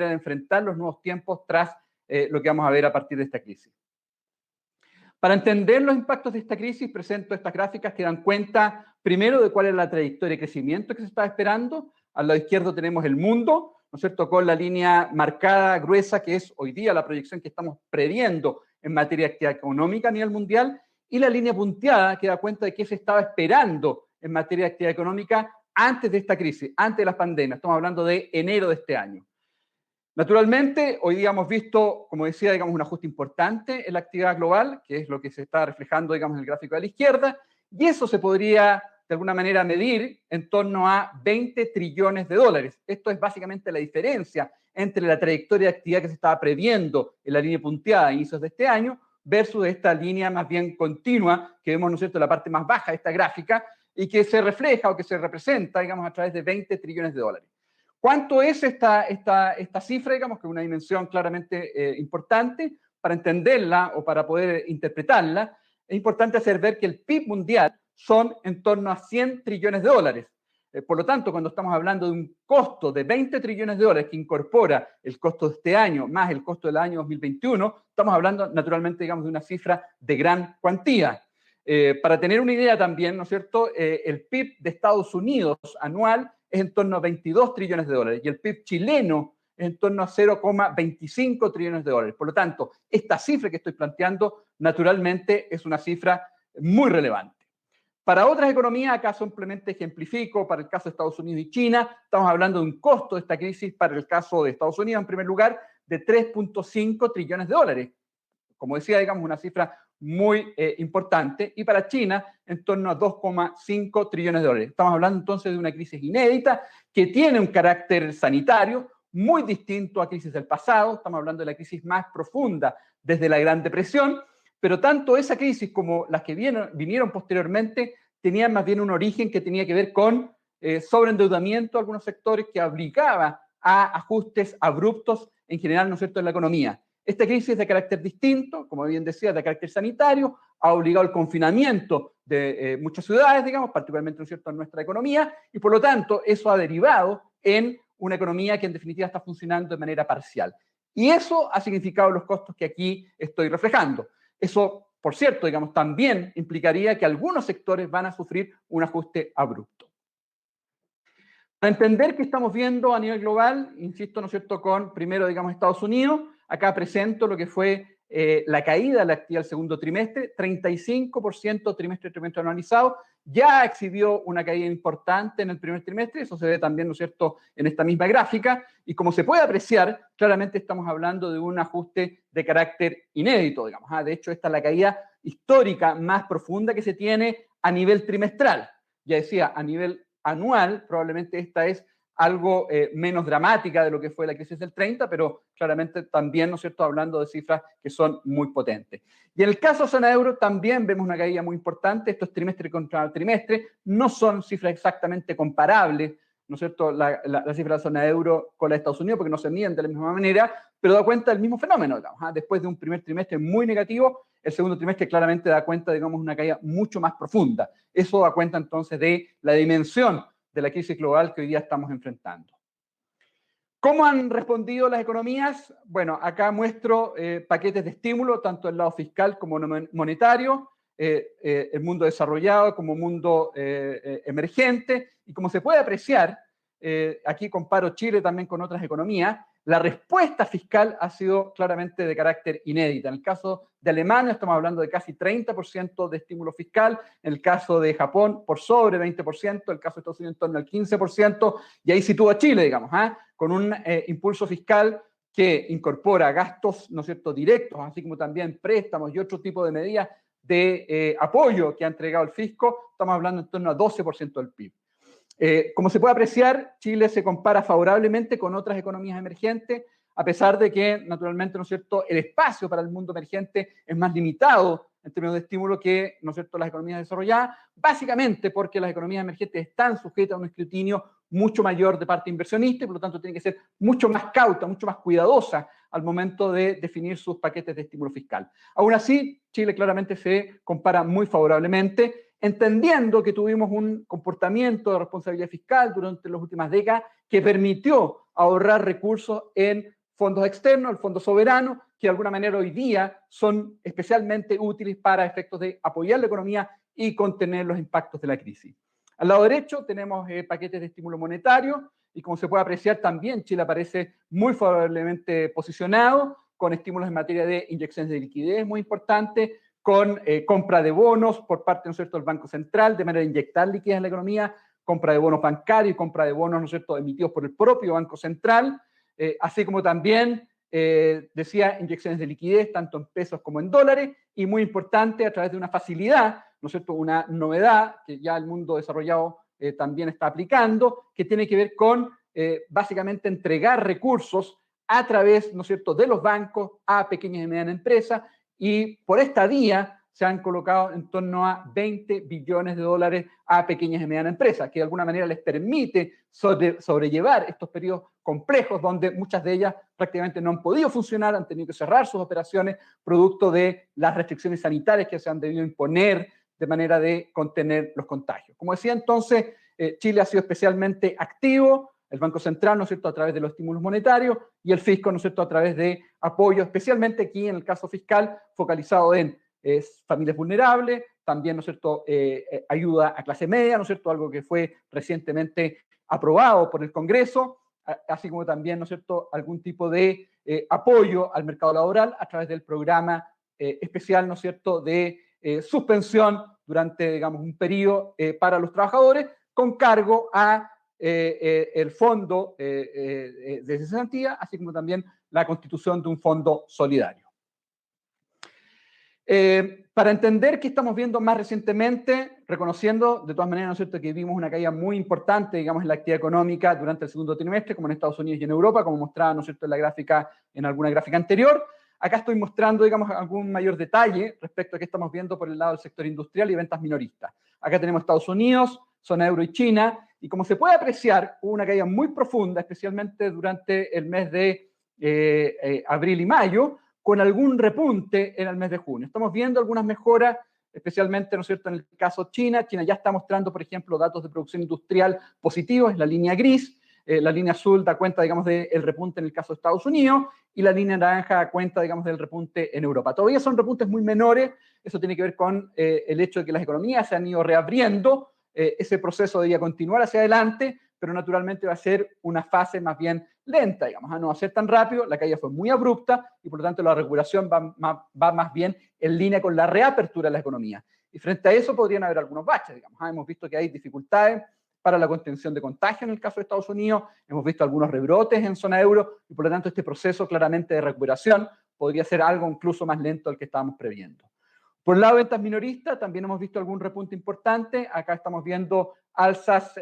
enfrentar los nuevos tiempos tras lo que vamos a ver a partir de esta crisis. Para entender los impactos de esta crisis, presento estas gráficas que dan cuenta, primero, de cuál es la trayectoria de crecimiento que se estaba esperando. Al lado izquierdo tenemos el mundo, ¿no es cierto?, con la línea marcada, gruesa, que es hoy día la proyección que estamos previendo en materia de actividad económica a nivel mundial, y la línea punteada, que da cuenta de qué se estaba esperando en materia de actividad económica antes de esta crisis, antes de las pandemias. Estamos hablando de enero de este año. Naturalmente, hoy día hemos visto, como decía, digamos, un ajuste importante en la actividad global, que es lo que se está reflejando, digamos, en el gráfico de la izquierda, y eso se podría, de alguna manera, medir en torno a 20 trillones de dólares. Esto es básicamente la diferencia entre la trayectoria de actividad que se estaba previendo en la línea punteada a inicios de este año versus esta línea más bien continua que vemos, ¿no es cierto?, en la parte más baja de esta gráfica y que se refleja o que se representa, digamos, a través de 20 trillones de dólares. ¿Cuánto es esta cifra? Digamos que es una dimensión claramente importante para entenderla o para poder interpretarla. Es importante hacer ver que el PIB mundial son en torno a 100 trillones de dólares. Por lo tanto, cuando estamos hablando de un costo de 20 trillones de dólares que incorpora el costo de este año más el costo del año 2021, estamos hablando naturalmente, digamos, de una cifra de gran cuantía. Para tener una idea también, ¿no es cierto?, el PIB de Estados Unidos anual es en torno a 22 trillones de dólares y el PIB chileno es en torno a 0,25 trillones de dólares. Por lo tanto, esta cifra que estoy planteando naturalmente es una cifra muy relevante. Para otras economías, acá simplemente ejemplifico, para el caso de Estados Unidos y China, estamos hablando de un costo de esta crisis para el caso de Estados Unidos, en primer lugar, de 3,5 trillones de dólares. Como decía, digamos, una cifra muy importante, y para China en torno a 2,5 trillones de dólares. Estamos hablando entonces de una crisis inédita que tiene un carácter sanitario muy distinto a crisis del pasado. Estamos hablando de la crisis más profunda desde la Gran Depresión, pero tanto esa crisis como las que vinieron posteriormente tenían más bien un origen que tenía que ver con sobreendeudamiento de algunos sectores que obligaba a ajustes abruptos en general, ¿no es cierto?, en la economía. Esta crisis es de carácter distinto, como bien decía, de carácter sanitario, ha obligado el confinamiento de muchas ciudades, digamos, particularmente, ¿no es cierto?, en nuestra economía, y por lo tanto eso ha derivado en una economía que en definitiva está funcionando de manera parcial. Y eso ha significado los costos que aquí estoy reflejando. Eso, por cierto, digamos, también implicaría que algunos sectores van a sufrir un ajuste abrupto. Para entender qué estamos viendo a nivel global, insisto, ¿no es cierto?, con primero, digamos, Estados Unidos. Acá presento lo que fue la caída de la actividad del segundo trimestre, 35% trimestre a trimestre anualizado. Ya exhibió una caída importante en el primer trimestre, eso se ve también, ¿no es cierto?, en esta misma gráfica. Y como se puede apreciar, claramente estamos hablando de un ajuste de carácter inédito, digamos. De hecho, esta es la caída histórica más profunda que se tiene a nivel trimestral. Ya decía, a nivel anual, probablemente esta es algo menos dramática de lo que fue la crisis del 30, pero claramente también, ¿no es cierto?, hablando de cifras que son muy potentes. Y en el caso de zona euro también vemos una caída muy importante. Esto es trimestre contra trimestre, no son cifras exactamente comparables, ¿no es cierto?, la cifra de la zona euro con la de Estados Unidos, porque no se miden de la misma manera, pero da cuenta del mismo fenómeno, digamos. Después de un primer trimestre muy negativo, el segundo trimestre claramente da cuenta, digamos, de una caída mucho más profunda. Eso da cuenta entonces de la dimensión de la crisis global que hoy día estamos enfrentando. ¿Cómo han respondido las economías? Bueno, acá muestro paquetes de estímulo, tanto del lado fiscal como monetario, el mundo desarrollado como mundo emergente, y como se puede apreciar, aquí comparo Chile también con otras economías, la respuesta fiscal ha sido claramente de carácter inédita. En el caso de Alemania estamos hablando de casi 30% de estímulo fiscal, en el caso de Japón por sobre 20%, en el caso de Estados Unidos en torno al 15%, y ahí sitúa Chile, digamos, con un impulso fiscal que incorpora gastos, ¿no es cierto?, directos, así como también préstamos y otro tipo de medidas de apoyo que ha entregado el fisco. Estamos hablando en torno a 12% del PIB. Como se puede apreciar, Chile se compara favorablemente con otras economías emergentes, a pesar de que, naturalmente, ¿no es cierto?, el espacio para el mundo emergente es más limitado en términos de estímulo que, ¿no es cierto?, las economías desarrolladas, básicamente porque las economías emergentes están sujetas a un escrutinio mucho mayor de parte inversionista y, por lo tanto, tienen que ser mucho más cauta, mucho más cuidadosa al momento de definir sus paquetes de estímulo fiscal. Aún así, Chile claramente se compara muy favorablemente, entendiendo que tuvimos un comportamiento de responsabilidad fiscal durante las últimas décadas que permitió ahorrar recursos en fondos externos, el fondo soberano, que de alguna manera hoy día son especialmente útiles para efectos de apoyar la economía y contener los impactos de la crisis. Al lado derecho tenemos paquetes de estímulo monetario y como se puede apreciar también Chile aparece muy favorablemente posicionado con estímulos en materia de inyecciones de liquidez muy importantes, con compra de bonos por parte, ¿no es cierto?, del Banco Central, de manera de inyectar liquidez en la economía, compra de bonos bancarios y compra de bonos, ¿no es cierto?, emitidos por el propio Banco Central, así como también, decía, inyecciones de liquidez, tanto en pesos como en dólares, y muy importante, a través de una facilidad, ¿no es cierto?, una novedad que ya el mundo desarrollado también está aplicando, que tiene que ver con, básicamente, entregar recursos a través, ¿no es cierto?, de los bancos a pequeñas y medianas empresas, y por esta vía se han colocado en torno a 20 billones de dólares a pequeñas y medianas empresas, que de alguna manera les permite sobrellevar estos periodos complejos donde muchas de ellas prácticamente no han podido funcionar, han tenido que cerrar sus operaciones producto de las restricciones sanitarias que se han debido imponer de manera de contener los contagios. Como decía entonces, Chile ha sido especialmente activo, el Banco Central, ¿no es cierto?, a través de los estímulos monetarios y el fisco, ¿no es cierto?, a través de apoyo, especialmente aquí en el caso fiscal, focalizado en familias vulnerables, también, ¿no es cierto?, ayuda a clase media, ¿no es cierto?, algo que fue recientemente aprobado por el Congreso, así como también, ¿no es cierto?, algún tipo de apoyo al mercado laboral a través del programa especial, ¿no es cierto?, de suspensión durante, digamos, un periodo para los trabajadores con cargo a el fondo de cesantía, así como también la constitución de un fondo solidario. Para entender qué estamos viendo más recientemente, reconociendo de todas maneras, ¿no es cierto?, que vimos una caída muy importante, digamos, en la actividad económica durante el segundo trimestre, como en Estados Unidos y en Europa, como mostraba, ¿no es cierto?, en la gráfica, en alguna gráfica anterior. Acá estoy mostrando, digamos, algún mayor detalle respecto a qué estamos viendo por el lado del sector industrial y ventas minoristas. Acá tenemos Estados Unidos, zona euro y China, y como se puede apreciar, hubo una caída muy profunda, especialmente durante el mes de abril y mayo, con algún repunte en el mes de junio. Estamos viendo algunas mejoras, especialmente, ¿no es cierto?, en el caso China. China ya está mostrando, por ejemplo, datos de producción industrial positivos, es la línea gris. La línea azul da cuenta, digamos, del repunte en el caso de Estados Unidos y la línea naranja da cuenta, digamos, del repunte en Europa. Todavía son repuntes muy menores. Eso tiene que ver con el hecho de que las economías se han ido reabriendo. Ese proceso debería continuar hacia adelante, pero naturalmente va a ser una fase más bien lenta, digamos, no va a ser tan rápido, la caída fue muy abrupta y por lo tanto la recuperación va más bien en línea con la reapertura de la economía. Y frente a eso podrían haber algunos baches, digamos. Hemos visto que hay dificultades para la contención de contagio en el caso de Estados Unidos, hemos visto algunos rebrotes en zona euro y por lo tanto este proceso claramente de recuperación podría ser algo incluso más lento del que estábamos previendo. Por el lado de ventas minoristas también hemos visto algún repunte importante. Acá estamos viendo alzas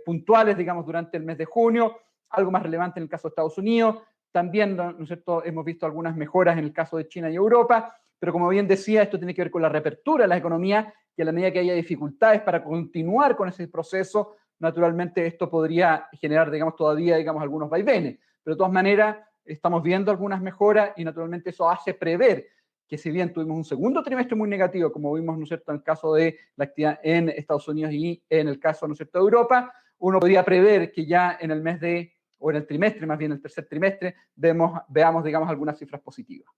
puntuales, digamos, durante el mes de junio, algo más relevante en el caso de Estados Unidos. También, ¿no es cierto?, hemos visto algunas mejoras en el caso de China y Europa, pero como bien decía, esto tiene que ver con la reapertura de las economías y a la medida que haya dificultades para continuar con ese proceso, naturalmente esto podría generar, digamos, todavía, digamos, algunos vaivenes. Pero de todas maneras, estamos viendo algunas mejoras y naturalmente eso hace prever que si bien tuvimos un segundo trimestre muy negativo, como vimos, ¿no es cierto?, en el caso de la actividad en Estados Unidos y en el caso, ¿no es cierto?, de Europa, uno podría prever que ya en el mes de, o en el trimestre, más bien el tercer trimestre, veamos, digamos, algunas cifras positivas.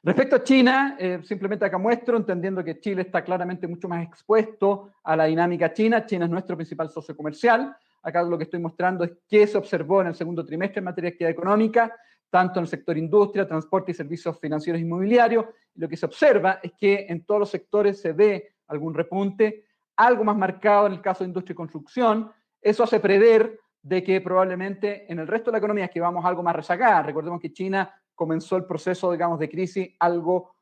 Respecto a China, simplemente acá muestro, entendiendo que Chile está claramente mucho más expuesto a la dinámica china. China es nuestro principal socio comercial. Acá lo que estoy mostrando es qué se observó en el segundo trimestre en materia de actividad económica, tanto en el sector industria, transporte y servicios financieros e inmobiliarios. Lo que se observa es que en todos los sectores se ve algún repunte, algo más marcado en el caso de industria y construcción. Eso hace prever de que probablemente en el resto de la economía es que vamos algo más rezagada. Recordemos que China comenzó el proceso, digamos, de crisis algo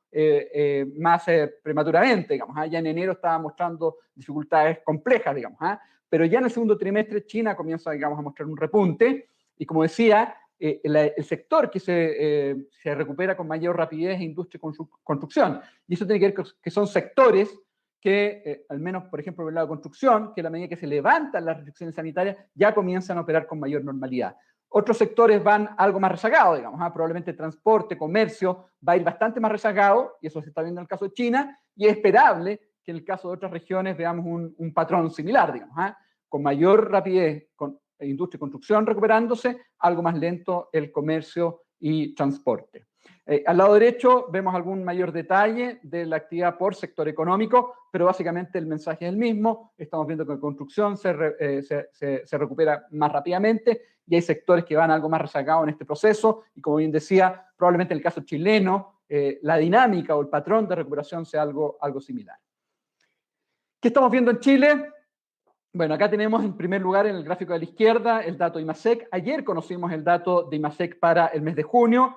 más prematuramente, digamos. Ya en enero estaba mostrando dificultades complejas, digamos. Pero ya en el segundo trimestre China comienza, digamos, a mostrar un repunte y, como decía, el sector que se recupera con mayor rapidez es industria y construcción. Y eso tiene que ver que son sectores que, al menos, por ejemplo, en el lado de construcción, que a la medida que se levantan las restricciones sanitarias, ya comienzan a operar con mayor normalidad. Otros sectores van algo más rezagados, digamos, probablemente transporte, comercio, va a ir bastante más rezagado, y eso se está viendo en el caso de China, y es esperable que en el caso de otras regiones veamos un patrón similar, digamos, con mayor rapidez, industria y construcción recuperándose, algo más lento el comercio y transporte. Al lado derecho vemos algún mayor detalle de la actividad por sector económico, pero básicamente el mensaje es el mismo. Estamos viendo que la construcción se recupera más rápidamente y hay sectores que van algo más rezagados en este proceso y, como bien decía, probablemente en el caso chileno la dinámica o el patrón de recuperación sea algo similar. ¿Qué estamos viendo en Chile? Bueno, acá tenemos en primer lugar en el gráfico de la izquierda el dato de IMASEC. Ayer conocimos el dato de IMASEC para el mes de junio.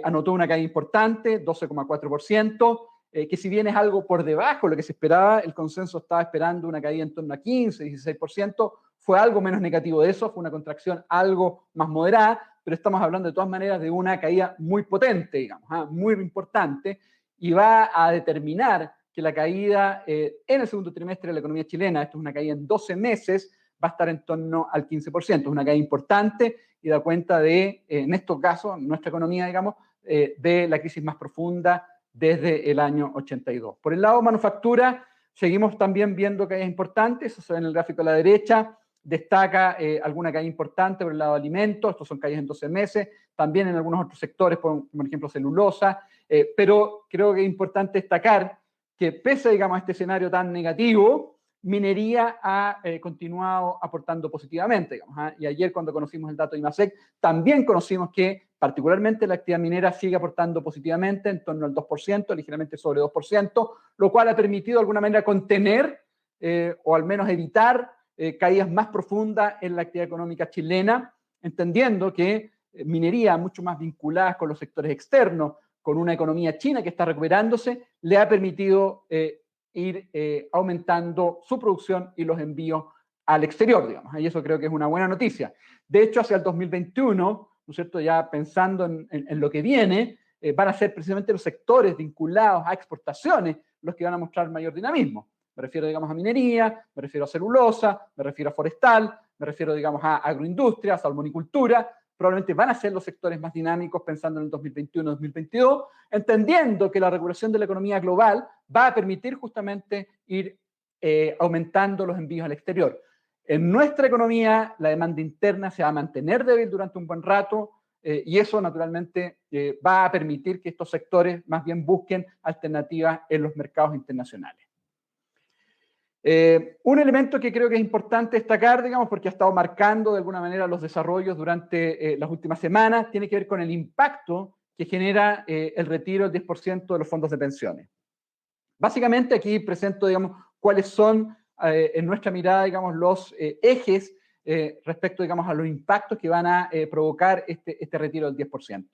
Anotó una caída importante, 12,4%, que si bien es algo por debajo de lo que se esperaba, el consenso estaba esperando una caída en torno a 15, 16%, fue algo menos negativo de eso, fue una contracción algo más moderada, pero estamos hablando de todas maneras de una caída muy potente, digamos, muy importante, y va a determinar que la caída en el segundo trimestre de la economía chilena, esto es una caída en 12 meses, va a estar en torno al 15%. Es una caída importante y da cuenta de, en estos casos, nuestra economía, digamos, de la crisis más profunda desde el año 82. Por el lado manufactura, seguimos también viendo caídas importantes, eso se ve en el gráfico a la derecha, destaca alguna caída importante por el lado de alimentos, estos son caídas en 12 meses, también en algunos otros sectores, por ejemplo celulosa, pero creo que es importante destacar que pese, digamos, a este escenario tan negativo, minería ha continuado aportando positivamente, digamos, y ayer cuando conocimos el dato de IMASEC, también conocimos que particularmente la actividad minera sigue aportando positivamente en torno al 2%, ligeramente sobre 2%, lo cual ha permitido de alguna manera contener o al menos evitar caídas más profundas en la actividad económica chilena, entendiendo que minería mucho más vinculada con los sectores externos, con una economía china que está recuperándose, le ha permitido ir aumentando su producción y los envíos al exterior, digamos. Y eso creo que es una buena noticia. De hecho, hacia el 2021, ¿no es cierto?, ya pensando en lo que viene, van a ser precisamente los sectores vinculados a exportaciones los que van a mostrar mayor dinamismo. Me refiero, digamos, a minería, me refiero a celulosa, me refiero a forestal, me refiero, digamos, a agroindustria, salmonicultura. Probablemente van a ser los sectores más dinámicos pensando en el 2021-2022, entendiendo que la regulación de la economía global va a permitir justamente ir aumentando los envíos al exterior. En nuestra economía, la demanda interna se va a mantener débil durante un buen rato y eso naturalmente va a permitir que estos sectores más bien busquen alternativas en los mercados internacionales. Un elemento que creo que es importante destacar, digamos, porque ha estado marcando de alguna manera los desarrollos durante las últimas semanas, tiene que ver con el impacto que genera el retiro del 10% de los fondos de pensiones. Básicamente aquí presento, digamos, cuáles son en nuestra mirada, digamos, los ejes respecto, digamos, a los impactos que van a provocar este retiro del 10%.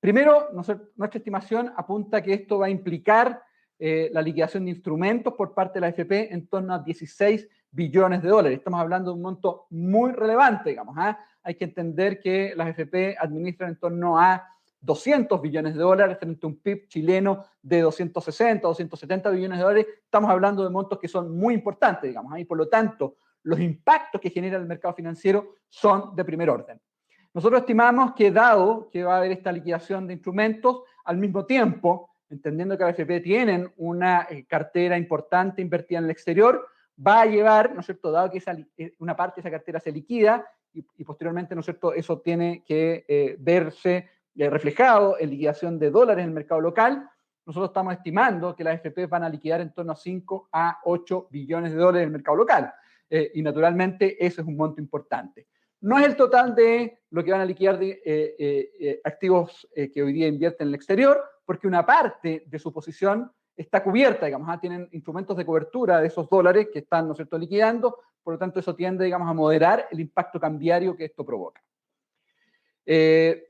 Primero, nuestra estimación apunta que esto va a implicar la liquidación de instrumentos por parte de la AFP en torno a 16 billones de dólares. Estamos hablando de un monto muy relevante, digamos. Hay que entender que las AFP administran en torno a 200 billones de dólares frente a un PIB chileno de 260, 270 billones de dólares. Estamos hablando de montos que son muy importantes, digamos. Y por lo tanto, los impactos que genera el mercado financiero son de primer orden. Nosotros estimamos que dado que va a haber esta liquidación de instrumentos, al mismo tiempo, entendiendo que la AFP tienen una cartera importante invertida en el exterior, va a llevar, ¿no es cierto?, dado que una parte de esa cartera se liquida y posteriormente, ¿no es cierto?, eso tiene que verse reflejado en liquidación de dólares en el mercado local. Nosotros estamos estimando que las AFP van a liquidar en torno a 5 a 8 billones de dólares en el mercado local. Y naturalmente eso es un monto importante. No es el total de lo que van a liquidar de activos que hoy día invierten en el exterior, porque una parte de su posición está cubierta, digamos, tienen instrumentos de cobertura de esos dólares que están, ¿no es cierto?, liquidando, por lo tanto eso tiende, digamos, a moderar el impacto cambiario que esto provoca.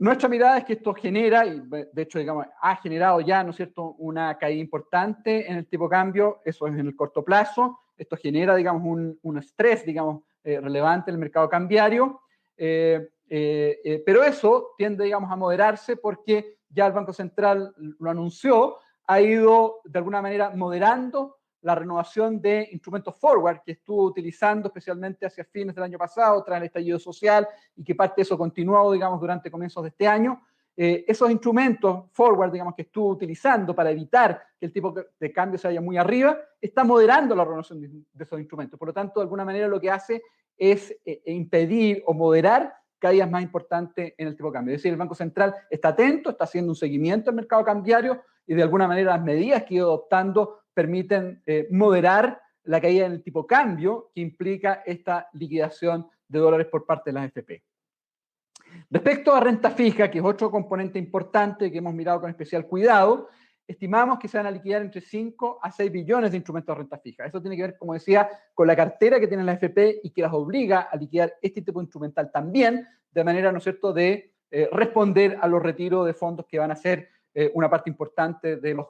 Nuestra mirada es que esto genera, y de hecho, digamos, ha generado ya, ¿no es cierto?, una caída importante en el tipo de cambio, eso es en el corto plazo, esto genera, digamos, un estrés, digamos, relevante en el mercado cambiario, pero eso tiende, digamos, a moderarse porque ya el Banco Central lo anunció, ha ido de alguna manera moderando la renovación de instrumentos forward que estuvo utilizando especialmente hacia fines del año pasado, tras el estallido social, y que parte de eso continuó, digamos, durante comienzos de este año. Esos instrumentos forward, digamos, que estuvo utilizando para evitar que el tipo de cambio se vaya muy arriba, está moderando la renovación de esos instrumentos. Por lo tanto, de alguna manera lo que hace es impedir o moderar caídas más importantes en el tipo de cambio. Es decir, el Banco Central está atento, está haciendo un seguimiento al mercado cambiario y de alguna manera las medidas que ha ido adoptando permiten moderar la caída en el tipo de cambio que implica esta liquidación de dólares por parte de las AFP. Respecto a renta fija, que es otro componente importante que hemos mirado con especial cuidado, estimamos que se van a liquidar entre 5 a 6 billones de instrumentos de renta fija. Eso tiene que ver, como decía, con la cartera que tienen las AFP y que las obliga a liquidar este tipo de instrumental también, de manera, ¿no es cierto?, de responder a los retiros de fondos que van a ser una parte importante de los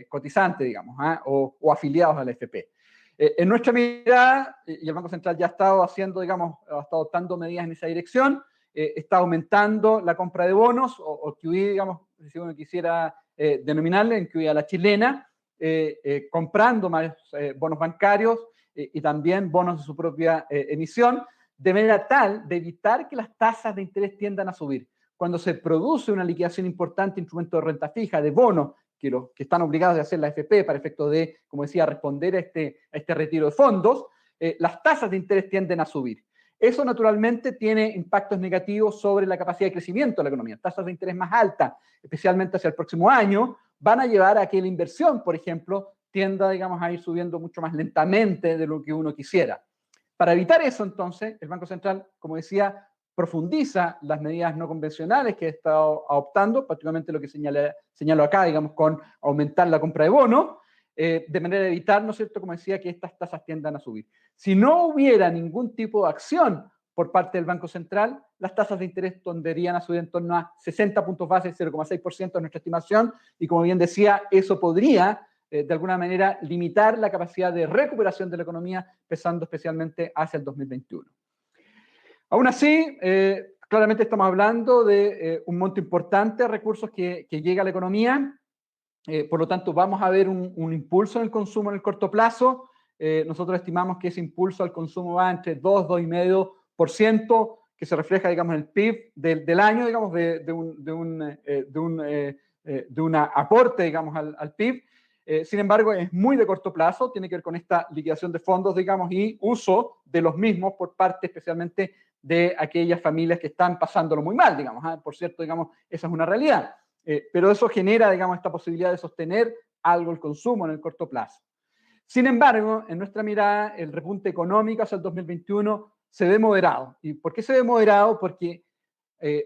cotizantes, digamos, o afiliados a la AFP. En nuestra mirada, y el Banco Central ya ha estado haciendo, digamos, ha estado adoptando medidas en esa dirección, está aumentando la compra de bonos, o QE, digamos, si uno quisiera denominarle, en QE a la chilena, comprando más bonos bancarios y también bonos de su propia emisión, de manera tal de evitar que las tasas de interés tiendan a subir. Cuando se produce una liquidación importante de instrumentos de renta fija, de bonos, que están obligados a hacer la AFP para efecto de, como decía, responder a este retiro de fondos, las tasas de interés tienden a subir. Eso naturalmente tiene impactos negativos sobre la capacidad de crecimiento de la economía. Tasas de interés más altas, especialmente hacia el próximo año, van a llevar a que la inversión, por ejemplo, tienda, digamos, a ir subiendo mucho más lentamente de lo que uno quisiera. Para evitar eso, entonces, el Banco Central, como decía, profundiza las medidas no convencionales que ha estado adoptando, particularmente lo que señalo acá, digamos, con aumentar la compra de bonos, de manera de evitar, ¿no es cierto?, como decía, que estas tasas tiendan a subir. Si no hubiera ningún tipo de acción por parte del Banco Central, las tasas de interés tenderían a subir en torno a 60 puntos base, 0,6% de nuestra estimación, y como bien decía, eso podría, de alguna manera, limitar la capacidad de recuperación de la economía, pesando especialmente hacia el 2021. Aún así, claramente estamos hablando de un monto importante de recursos que llega a la economía. Por lo tanto, vamos a ver un impulso en el consumo en el corto plazo. Nosotros estimamos que ese impulso al consumo va entre 2, 2,5%, que se refleja, digamos, en el PIB del año, digamos, de un aporte, digamos, al PIB. Sin embargo, es muy de corto plazo, tiene que ver con esta liquidación de fondos, digamos, y uso de los mismos por parte especialmente de aquellas familias que están pasándolo muy mal, digamos. Por cierto, digamos, esa es una realidad. Pero eso genera, digamos, esta posibilidad de sostener algo el consumo en el corto plazo. Sin embargo, en nuestra mirada, el repunte económico hacia el 2021 se ve moderado. ¿Y por qué se ve moderado? Porque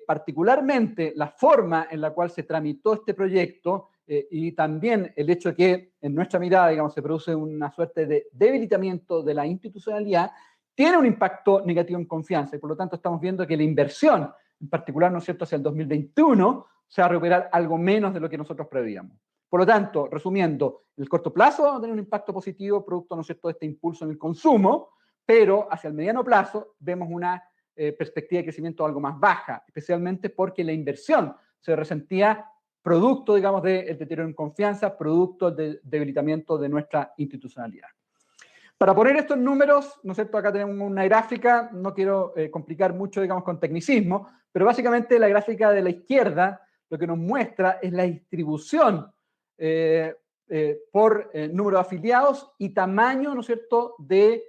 particularmente la forma en la cual se tramitó este proyecto y también el hecho de que en nuestra mirada, digamos, se produce una suerte de debilitamiento de la institucionalidad, tiene un impacto negativo en confianza y por lo tanto estamos viendo que la inversión, en particular, ¿no es cierto?, hacia el 2021, se va a recuperar algo menos de lo que nosotros preveíamos. Por lo tanto, resumiendo, en el corto plazo va a tener un impacto positivo producto, ¿no es cierto?, de este impulso en el consumo, pero hacia el mediano plazo vemos una perspectiva de crecimiento algo más baja, especialmente porque la inversión se resentía producto, digamos, del deterioro en confianza, producto del debilitamiento de nuestra institucionalidad. Para poner esto en números, ¿no es cierto?, acá tenemos una gráfica, no quiero complicar mucho, digamos, con tecnicismo, pero básicamente la gráfica de la izquierda lo que nos muestra es la distribución por número de afiliados y tamaño, ¿no es cierto?, de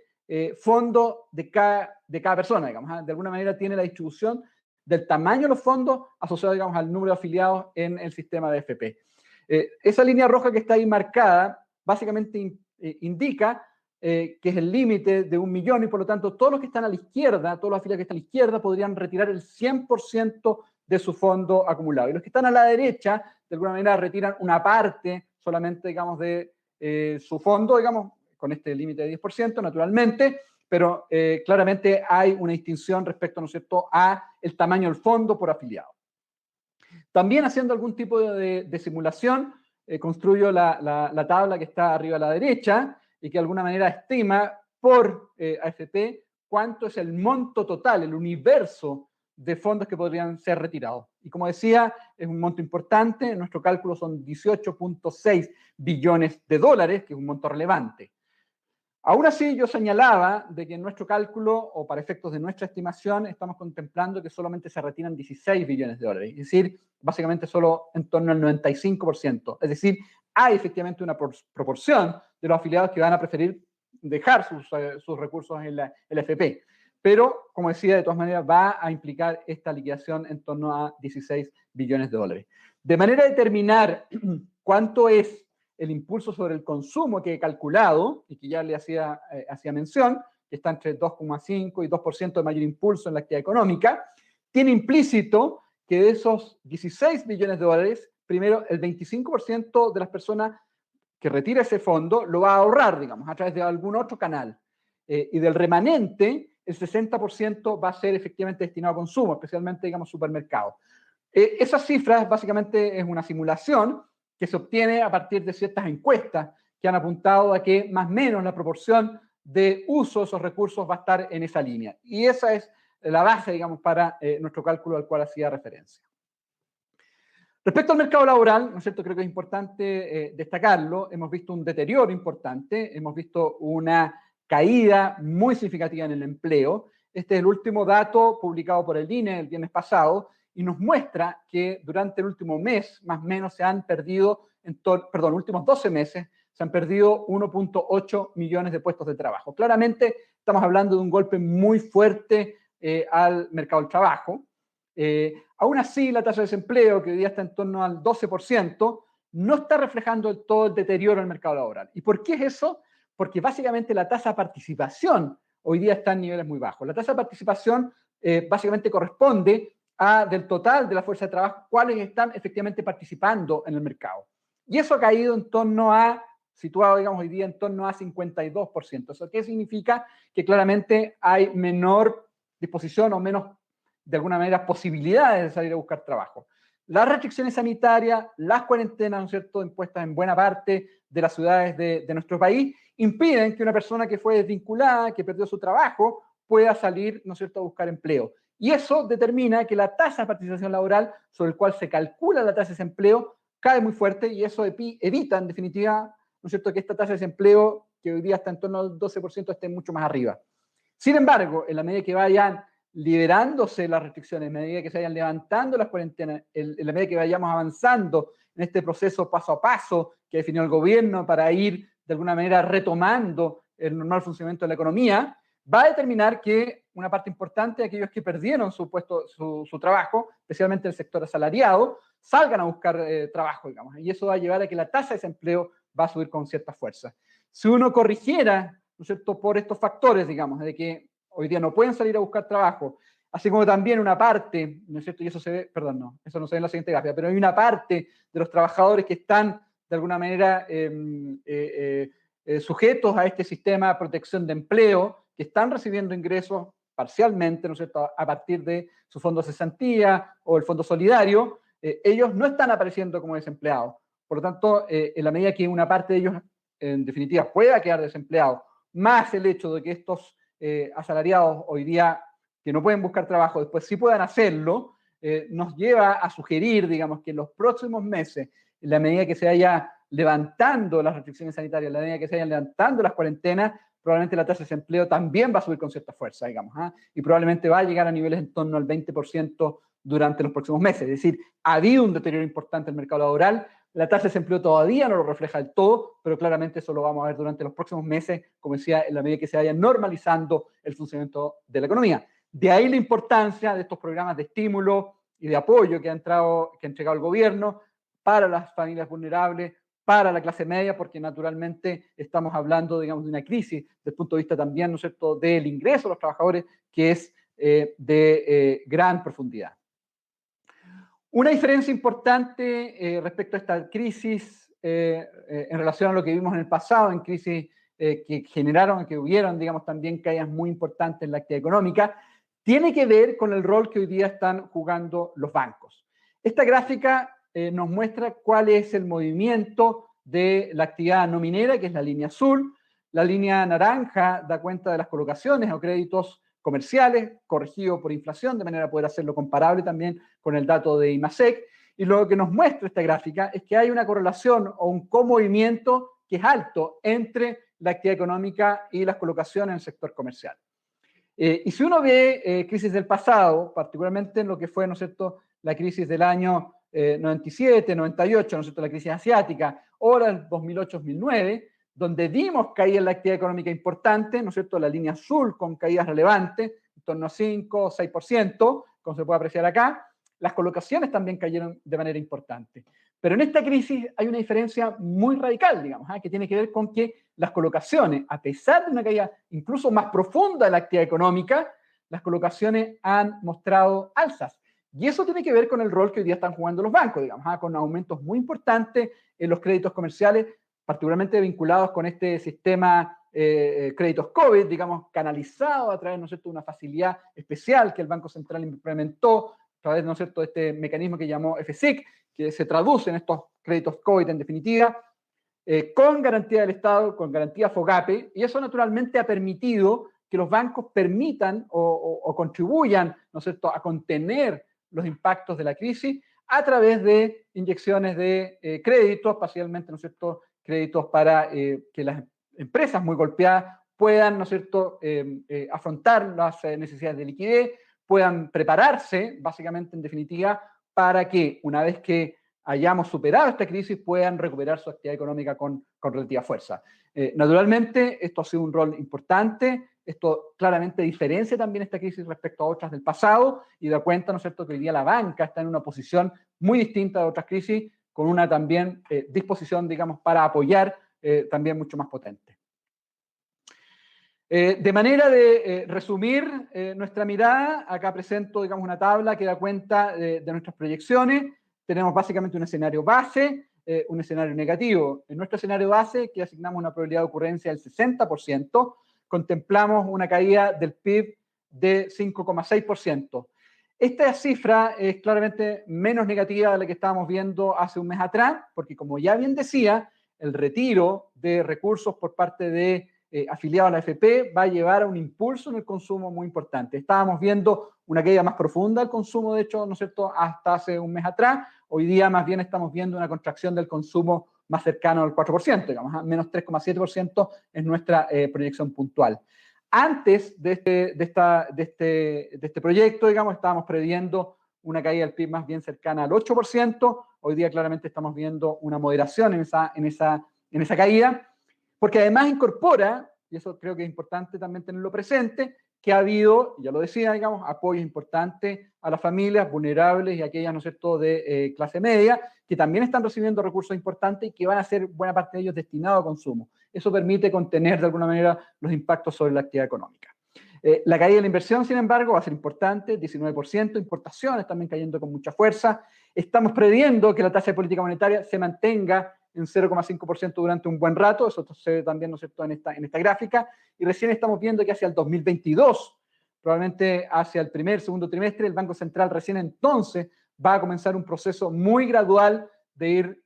fondo de cada persona, digamos. De alguna manera tiene la distribución del tamaño de los fondos asociado, digamos, al número de afiliados en el sistema de AFP. Esa línea roja que está ahí marcada básicamente indica que es el límite de 1 millón y por lo tanto todos los que están a la izquierda, todos los afiliados que están a la izquierda podrían retirar el 100% de su fondo acumulado. Y los que están a la derecha, de alguna manera, retiran una parte solamente, digamos, de su fondo, digamos, con este límite de 10%, naturalmente, pero claramente hay una distinción respecto, ¿no es cierto?, a el tamaño del fondo por afiliado. También haciendo algún tipo de simulación, construyo la tabla que está arriba a la derecha, y que de alguna manera estima por AFP cuánto es el monto total, el universo de fondos que podrían ser retirados. Y como decía, es un monto importante, en nuestro cálculo son 18,6 billones de dólares, que es un monto relevante. Aún así, yo señalaba de que en nuestro cálculo, o para efectos de nuestra estimación, estamos contemplando que solamente se retiran 16 billones de dólares, es decir, básicamente solo en torno al 95%. Es decir, hay efectivamente una proporción de los afiliados que van a preferir dejar sus recursos en la AFP. pero, como decía, de todas maneras va a implicar esta liquidación en torno a 16 billones de dólares. De manera de determinar cuánto es el impulso sobre el consumo que he calculado, y que ya le hacía mención, que está entre 2,5 y 2% de mayor impulso en la actividad económica, tiene implícito que de esos 16 billones de dólares, primero el 25% de las personas que retira ese fondo lo va a ahorrar, digamos, a través de algún otro canal. Y del remanente, el 60% va a ser efectivamente destinado a consumo, especialmente, digamos, supermercados. Esas cifras básicamente es una simulación que se obtiene a partir de ciertas encuestas que han apuntado a que más o menos la proporción de uso de esos recursos va a estar en esa línea. Y esa es la base, digamos, para nuestro cálculo al cual hacía referencia. Respecto al mercado laboral, ¿no es cierto? Creo que es importante destacarlo. Hemos visto un deterioro importante, hemos visto una caída muy significativa en el empleo. Este es el último dato publicado por el INE el viernes pasado y nos muestra que durante el último mes, más o menos, se han perdido, últimos 12 meses, se han perdido 1.8 millones de puestos de trabajo. Claramente estamos hablando de un golpe muy fuerte al mercado del trabajo. Aún así, la tasa de desempleo, que hoy día está en torno al 12%, no está reflejando todo el deterioro en el mercado laboral. ¿Y por qué es eso? Porque básicamente la tasa de participación hoy día está en niveles muy bajos. La tasa de participación básicamente corresponde a del total de la fuerza de trabajo, cuáles están efectivamente participando en el mercado. Y eso ha caído en torno a, situado, digamos, hoy día en torno a 52%. ¿Eso qué significa? Que claramente hay menor disposición o menos, de alguna manera, posibilidades de salir a buscar trabajo. Las restricciones sanitarias, las cuarentenas, ¿no es cierto?, impuestas en buena parte de las ciudades de nuestro país, impiden que una persona que fue desvinculada, que perdió su trabajo, pueda salir, ¿no es cierto?, a buscar empleo. Y eso determina que la tasa de participación laboral, sobre el cual se calcula la tasa de desempleo, cae muy fuerte y eso evita, en definitiva, ¿no es cierto?, que esta tasa de desempleo, que hoy día está en torno al 12%, esté mucho más arriba. Sin embargo, en la medida que vayan liberándose las restricciones, en la medida que se vayan levantando las cuarentenas, en la medida que vayamos avanzando en este proceso paso a paso que definió el gobierno para ir de alguna manera retomando el normal funcionamiento de la economía, va a determinar que una parte importante de aquellos que perdieron su puesto, su trabajo, especialmente el sector asalariado, salgan a buscar trabajo, digamos, y eso va a llevar a que la tasa de desempleo va a subir con cierta fuerza. Si uno corrigiera, ¿no es cierto?, por estos factores, digamos, de que hoy día no pueden salir a buscar trabajo, así como también una parte, ¿no es cierto?, y eso se ve, perdón, no, eso no se ve en la siguiente gráfica, pero hay una parte de los trabajadores que están de alguna manera sujetos a este sistema de protección de empleo, que están recibiendo ingresos parcialmente, ¿no es cierto?, a partir de su fondo de cesantía o el fondo solidario, ellos no están apareciendo como desempleados. Por lo tanto, en la medida que una parte de ellos, en definitiva, pueda quedar desempleado, más el hecho de que estos asalariados hoy día que no pueden buscar trabajo, después sí puedan hacerlo, nos lleva a sugerir, digamos, que en los próximos meses, en la medida que se vaya levantando las restricciones sanitarias, en la medida que se vayan levantando las cuarentenas, probablemente la tasa de desempleo también va a subir con cierta fuerza, digamos, y probablemente va a llegar a niveles en torno al 20% durante los próximos meses. Es decir, ha habido un deterioro importante en el mercado laboral, la tasa de desempleo todavía no lo refleja del todo, pero claramente eso lo vamos a ver durante los próximos meses, como decía, en la medida que se vaya normalizando el funcionamiento de la economía. De ahí la importancia de estos programas de estímulo y de apoyo que ha entregado el gobierno para las familias vulnerables, para la clase media, porque naturalmente estamos hablando, digamos, de una crisis desde el punto de vista también, ¿no es cierto?, del ingreso de los trabajadores, que es de gran profundidad. Una diferencia importante respecto a esta crisis en relación a lo que vimos en el pasado, en crisis que generaron, que hubieron, digamos, también caídas muy importantes en la actividad económica, tiene que ver con el rol que hoy día están jugando los bancos. Esta gráfica nos muestra cuál es el movimiento de la actividad no minera, que es la línea azul. La línea naranja da cuenta de las colocaciones o créditos comerciales, corregido por inflación, de manera a poder hacerlo comparable también con el dato de IMASEC. Y lo que nos muestra esta gráfica es que hay una correlación o un comovimiento que es alto entre la actividad económica y las colocaciones en el sector comercial. Y si uno ve crisis del pasado, particularmente en lo que fue, ¿no es cierto?, la crisis del año 97, 98, ¿no es cierto?, la crisis asiática, o el 2008-2009, donde vimos caída en la actividad económica importante, ¿no es cierto?, la línea azul con caídas relevantes, torno a 5 o 6%, como se puede apreciar acá. Las colocaciones también cayeron de manera importante. Pero en esta crisis hay una diferencia muy radical, digamos, que tiene que ver con que las colocaciones, a pesar de una caída incluso más profunda de la actividad económica, las colocaciones han mostrado alzas. Y eso tiene que ver con el rol que hoy día están jugando los bancos, digamos, con aumentos muy importantes en los créditos comerciales, particularmente vinculados con este sistema créditos COVID, digamos, canalizado a través, ¿no es cierto?, de una facilidad especial que el Banco Central implementó a través, ¿no es cierto?, de este mecanismo que llamó FSIC, que se traduce en estos créditos COVID en definitiva, con garantía del Estado, con garantía FOGAPE, y eso naturalmente ha permitido que los bancos permitan o contribuyan, ¿no es cierto?, a contener los impactos de la crisis a través de inyecciones de créditos, parcialmente, ¿no es cierto?, créditos para que las empresas muy golpeadas puedan, ¿no es cierto?, afrontar las necesidades de liquidez, puedan prepararse, básicamente, en definitiva, para que una vez que hayamos superado esta crisis puedan recuperar su actividad económica con relativa fuerza. Naturalmente, esto ha sido un rol importante, esto claramente diferencia también esta crisis respecto a otras del pasado y da cuenta, ¿no es cierto?, que hoy día la banca está en una posición muy distinta de otras crisis, con una también disposición, digamos, para apoyar también mucho más potente. De manera de resumir nuestra mirada, acá presento, digamos, una tabla que da cuenta de nuestras proyecciones. Tenemos básicamente un escenario base, un escenario negativo. En nuestro escenario base, que asignamos una probabilidad de ocurrencia del 60%, contemplamos una caída del PIB de 5,6%. Esta cifra es claramente menos negativa de la que estábamos viendo hace un mes atrás, porque como ya bien decía, el retiro de recursos por parte de afiliados a la AFP va a llevar a un impulso en el consumo muy importante. Estábamos viendo una caída más profunda del consumo, de hecho, ¿no es cierto?, hasta hace un mes atrás. Hoy día más bien estamos viendo una contracción del consumo más cercano al 4%, digamos, menos 3,7% es nuestra proyección puntual. Antes de este proyecto, digamos, estábamos previendo una caída del PIB más bien cercana al 8%. Hoy día claramente estamos viendo una moderación en esa caída, porque además incorpora, y eso creo que es importante también tenerlo presente, que ha habido, ya lo decía, digamos, apoyos importantes a las familias vulnerables y aquellas, ¿no es cierto?, de clase media, que también están recibiendo recursos importantes y que van a ser buena parte de ellos destinados a consumo. Eso permite contener de alguna manera los impactos sobre la actividad económica. La caída de la inversión, sin embargo, va a ser importante, 19%, importaciones también cayendo con mucha fuerza. Estamos previendo que la tasa de política monetaria se mantenga en 0,5% durante un buen rato, eso se ve también, ¿no es cierto?, en esta gráfica, y recién estamos viendo que hacia el 2022, probablemente hacia el segundo trimestre, el Banco Central recién entonces va a comenzar un proceso muy gradual de ir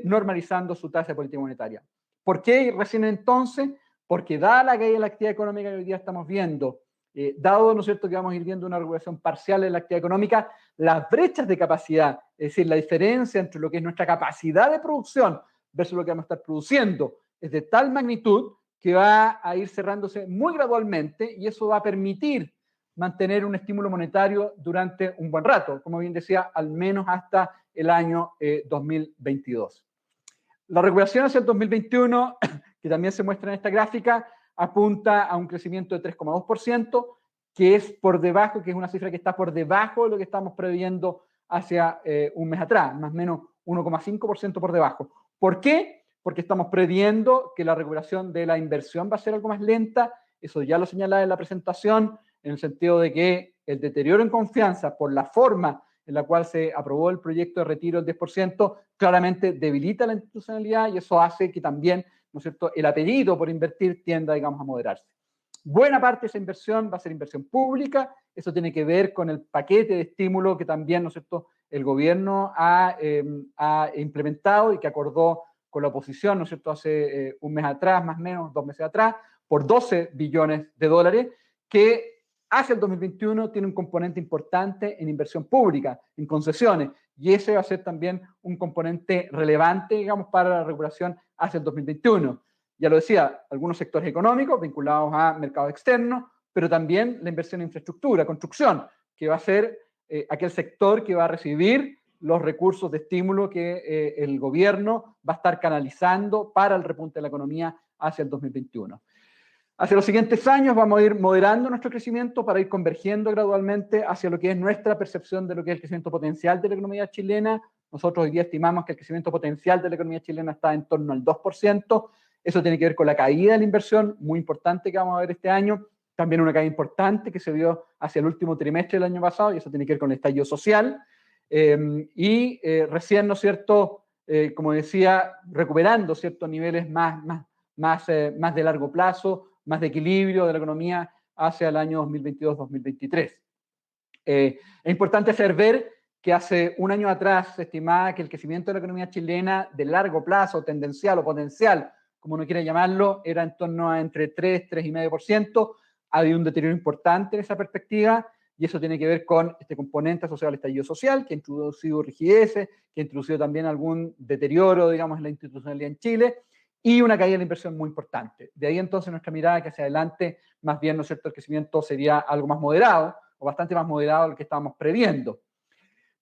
normalizando su tasa de política monetaria. ¿Por qué recién entonces? Porque dada la caída de la actividad económica que hoy día estamos viendo, dado, ¿no es cierto?, que vamos a ir viendo una regulación parcial en la actividad económica, las brechas de capacidad, es decir, la diferencia entre lo que es nuestra capacidad de producción versus lo que vamos a estar produciendo, es de tal magnitud que va a ir cerrándose muy gradualmente y eso va a permitir mantener un estímulo monetario durante un buen rato, como bien decía, al menos hasta el año 2022. La recuperación hacia el 2021, que también se muestra en esta gráfica, apunta a un crecimiento de 3,2%, que es por debajo, que es una cifra que está por debajo de lo que estamos previendo hacia un mes atrás, más o menos 1,5% por debajo. ¿Por qué? Porque estamos previendo que la recuperación de la inversión va a ser algo más lenta, eso ya lo señalaba en la presentación, en el sentido de que el deterioro en confianza por la forma en la cual se aprobó el proyecto de retiro del 10%, claramente debilita la institucionalidad y eso hace que también, ¿no es cierto?, el apetito por invertir tienda, digamos, a moderarse. Buena parte de esa inversión va a ser inversión pública, eso tiene que ver con el paquete de estímulo que también, ¿no es cierto?, el gobierno ha implementado y que acordó con la oposición, ¿no es cierto?, hace un mes atrás, más o menos, 2 meses atrás, por 12 billones de dólares, que hacia el 2021 tiene un componente importante en inversión pública, en concesiones, y ese va a ser también un componente relevante, digamos, para la recuperación hacia el 2021. Ya lo decía, algunos sectores económicos vinculados a mercados externos, pero también la inversión en infraestructura, construcción, que va a ser aquel sector que va a recibir los recursos de estímulo que el gobierno va a estar canalizando para el repunte de la economía hacia el 2021. Hacia los siguientes años vamos a ir moderando nuestro crecimiento para ir convergiendo gradualmente hacia lo que es nuestra percepción de lo que es el crecimiento potencial de la economía chilena. Nosotros hoy día estimamos que el crecimiento potencial de la economía chilena está en torno al 2%. Eso tiene que ver con la caída de la inversión, muy importante que vamos a ver este año. También una caída importante que se vio hacia el último trimestre del año pasado, y eso tiene que ver con el estallido social. Recién, ¿no es cierto?, como decía, recuperando ciertos niveles más de largo plazo, más de equilibrio de la economía hacia el año 2022-2023. Es importante ver que hace un año atrás se estimaba que el crecimiento de la economía chilena de largo plazo, tendencial o potencial, como uno quiera llamarlo, era en torno a entre 3, 3,5%. Ha habido un deterioro importante en esa perspectiva, y eso tiene que ver con este componente asociado al estallido social, que ha introducido rigideces, que ha introducido también algún deterioro, digamos, en la institucionalidad en Chile, y una caída de la inversión muy importante. De ahí entonces nuestra mirada que hacia adelante, más bien, ¿no es cierto?, el crecimiento sería algo más moderado, o bastante más moderado de lo que estábamos previendo.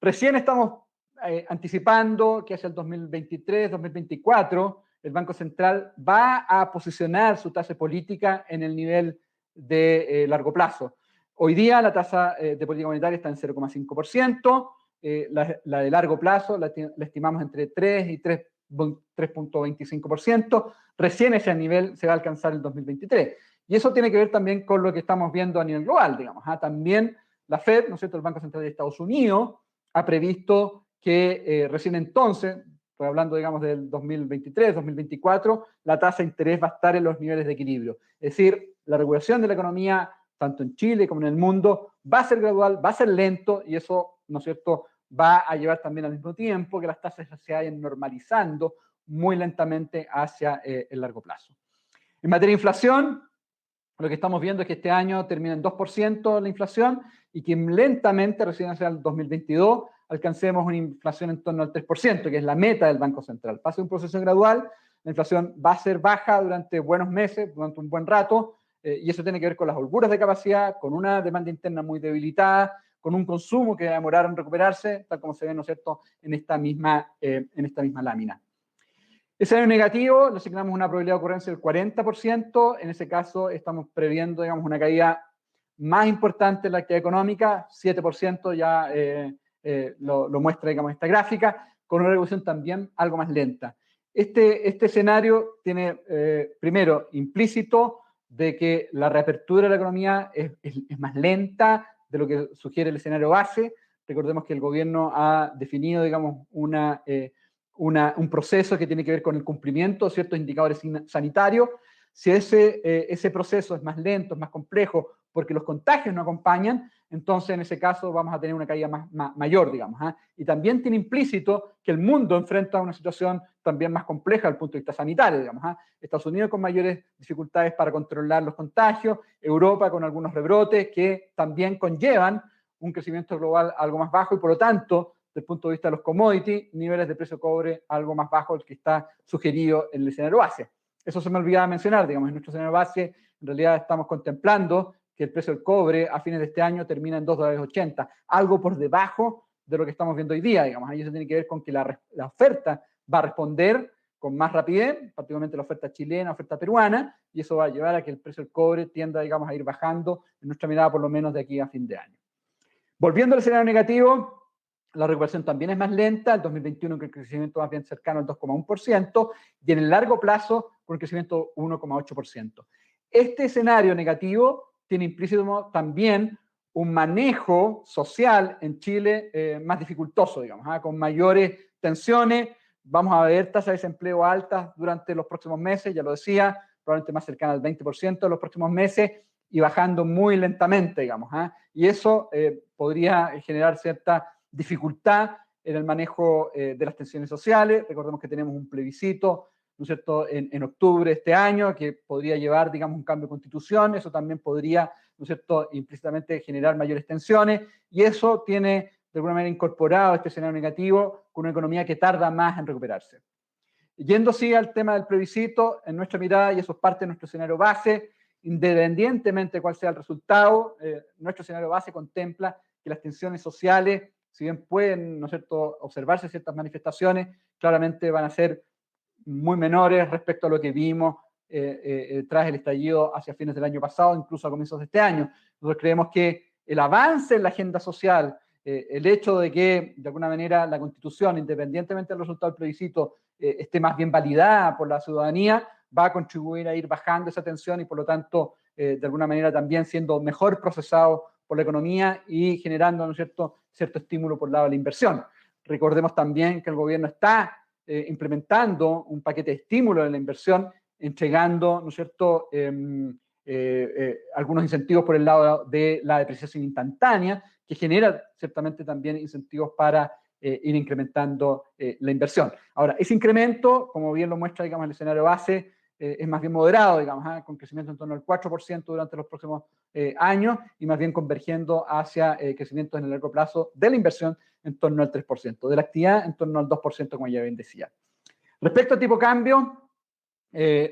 Recién estamos anticipando que hacia el 2023, 2024, el Banco Central va a posicionar su tasa política en el nivel de largo plazo. Hoy día la tasa de política monetaria está en 0,5%, la de largo plazo la estimamos entre 3 y 3,25%, recién ese nivel se va a alcanzar el 2023. Y eso tiene que ver también con lo que estamos viendo a nivel global, digamos. También la Fed, ¿no es cierto?, el Banco Central de Estados Unidos, ha previsto que recién entonces, estoy hablando, digamos, del 2023, 2024, la tasa de interés va a estar en los niveles de equilibrio. Es decir, la regulación de la economía, tanto en Chile como en el mundo, va a ser gradual, va a ser lento, y eso, ¿no es cierto?, va a llevar también al mismo tiempo que las tasas se vayan normalizando muy lentamente hacia el largo plazo. En materia de inflación, lo que estamos viendo es que este año termina en 2% la inflación, y que lentamente, recién hacia el 2022, alcancemos una inflación en torno al 3%, que es la meta del Banco Central. Pasa un proceso gradual, la inflación va a ser baja durante buenos meses, durante un buen rato, y eso tiene que ver con las holguras de capacidad, con una demanda interna muy debilitada, con un consumo que va a demorar en recuperarse, tal como se ve, ¿no es cierto?, en esta misma lámina. Escenario negativo, le asignamos una probabilidad de ocurrencia del 40%. En ese caso, estamos previendo, digamos, una caída más importante en la actividad económica, 7% ya lo muestra, digamos, esta gráfica, con una evolución también algo más lenta. Este escenario tiene, primero, implícito de que la reapertura de la economía es más lenta de lo que sugiere el escenario base. Recordemos que el gobierno ha definido, digamos, un proceso que tiene que ver con el cumplimiento de ciertos indicadores sanitarios. Si ese proceso es más lento, es más complejo, porque los contagios no acompañan, entonces en ese caso vamos a tener una caída mayor, digamos. Y también tiene implícito que el mundo enfrenta una situación también más compleja desde el punto de vista sanitario, digamos. Estados Unidos con mayores dificultades para controlar los contagios, Europa con algunos rebrotes que también conllevan un crecimiento global algo más bajo, y por lo tanto, desde el punto de vista de los commodities, niveles de precio de cobre algo más bajo del que está sugerido en el escenario base. Eso se me olvidaba mencionar, digamos, en nuestro escenario base en realidad estamos contemplando que el precio del cobre a fines de este año termina en $2.80, algo por debajo de lo que estamos viendo hoy día, digamos. Ahí eso tiene que ver con que la oferta va a responder con más rapidez, particularmente la oferta chilena, la oferta peruana, y eso va a llevar a que el precio del cobre tienda, digamos, a ir bajando en nuestra mirada por lo menos de aquí a fin de año. Volviendo al escenario negativo, la recuperación también es más lenta, el 2021 con el crecimiento más bien cercano al 2,1%, y en el largo plazo con el crecimiento 1,8%. Este escenario negativo tiene implícito también un manejo social en Chile más dificultoso, digamos, con mayores tensiones. Vamos a ver tasas de desempleo altas durante los próximos meses, ya lo decía, probablemente más cercana al 20% en los próximos meses, y bajando muy lentamente, digamos. Y eso podría generar cierta dificultad en el manejo de las tensiones sociales. Recordemos que tenemos un plebiscito, ¿no es cierto?, en octubre de este año, que podría llevar, digamos, un cambio de constitución. Eso también podría, ¿no es cierto?, implícitamente generar mayores tensiones, y eso tiene de alguna manera incorporado este escenario negativo con una economía que tarda más en recuperarse. Yendo así al tema del plebiscito, en nuestra mirada, y eso es parte de nuestro escenario base, independientemente de cuál sea el resultado, nuestro escenario base contempla que las tensiones sociales, si bien pueden, ¿no es cierto?, observarse ciertas manifestaciones, claramente van a ser muy menores respecto a lo que vimos tras el estallido hacia fines del año pasado, incluso a comienzos de este año. Nosotros creemos que el avance en la agenda social, el hecho de que, de alguna manera, la Constitución, independientemente del resultado del plebiscito, esté más bien validada por la ciudadanía, va a contribuir a ir bajando esa tensión y, por lo tanto, de alguna manera también siendo mejor procesado por la economía y generando, ¿no es cierto?, cierto estímulo por el lado de la inversión. Recordemos también que el gobierno está implementando un paquete de estímulo de la inversión, entregando, ¿no es cierto?, algunos incentivos por el lado de la depreciación instantánea, que genera ciertamente también incentivos para ir incrementando la inversión. Ahora, ese incremento, como bien lo muestra, digamos, el escenario base, es más bien moderado, digamos, con crecimiento en torno al 4% durante los próximos años y más bien convergiendo hacia crecimientos en el largo plazo de la inversión en torno al 3%, de la actividad en torno al 2%, como ya bien decía. Respecto a tipo cambio,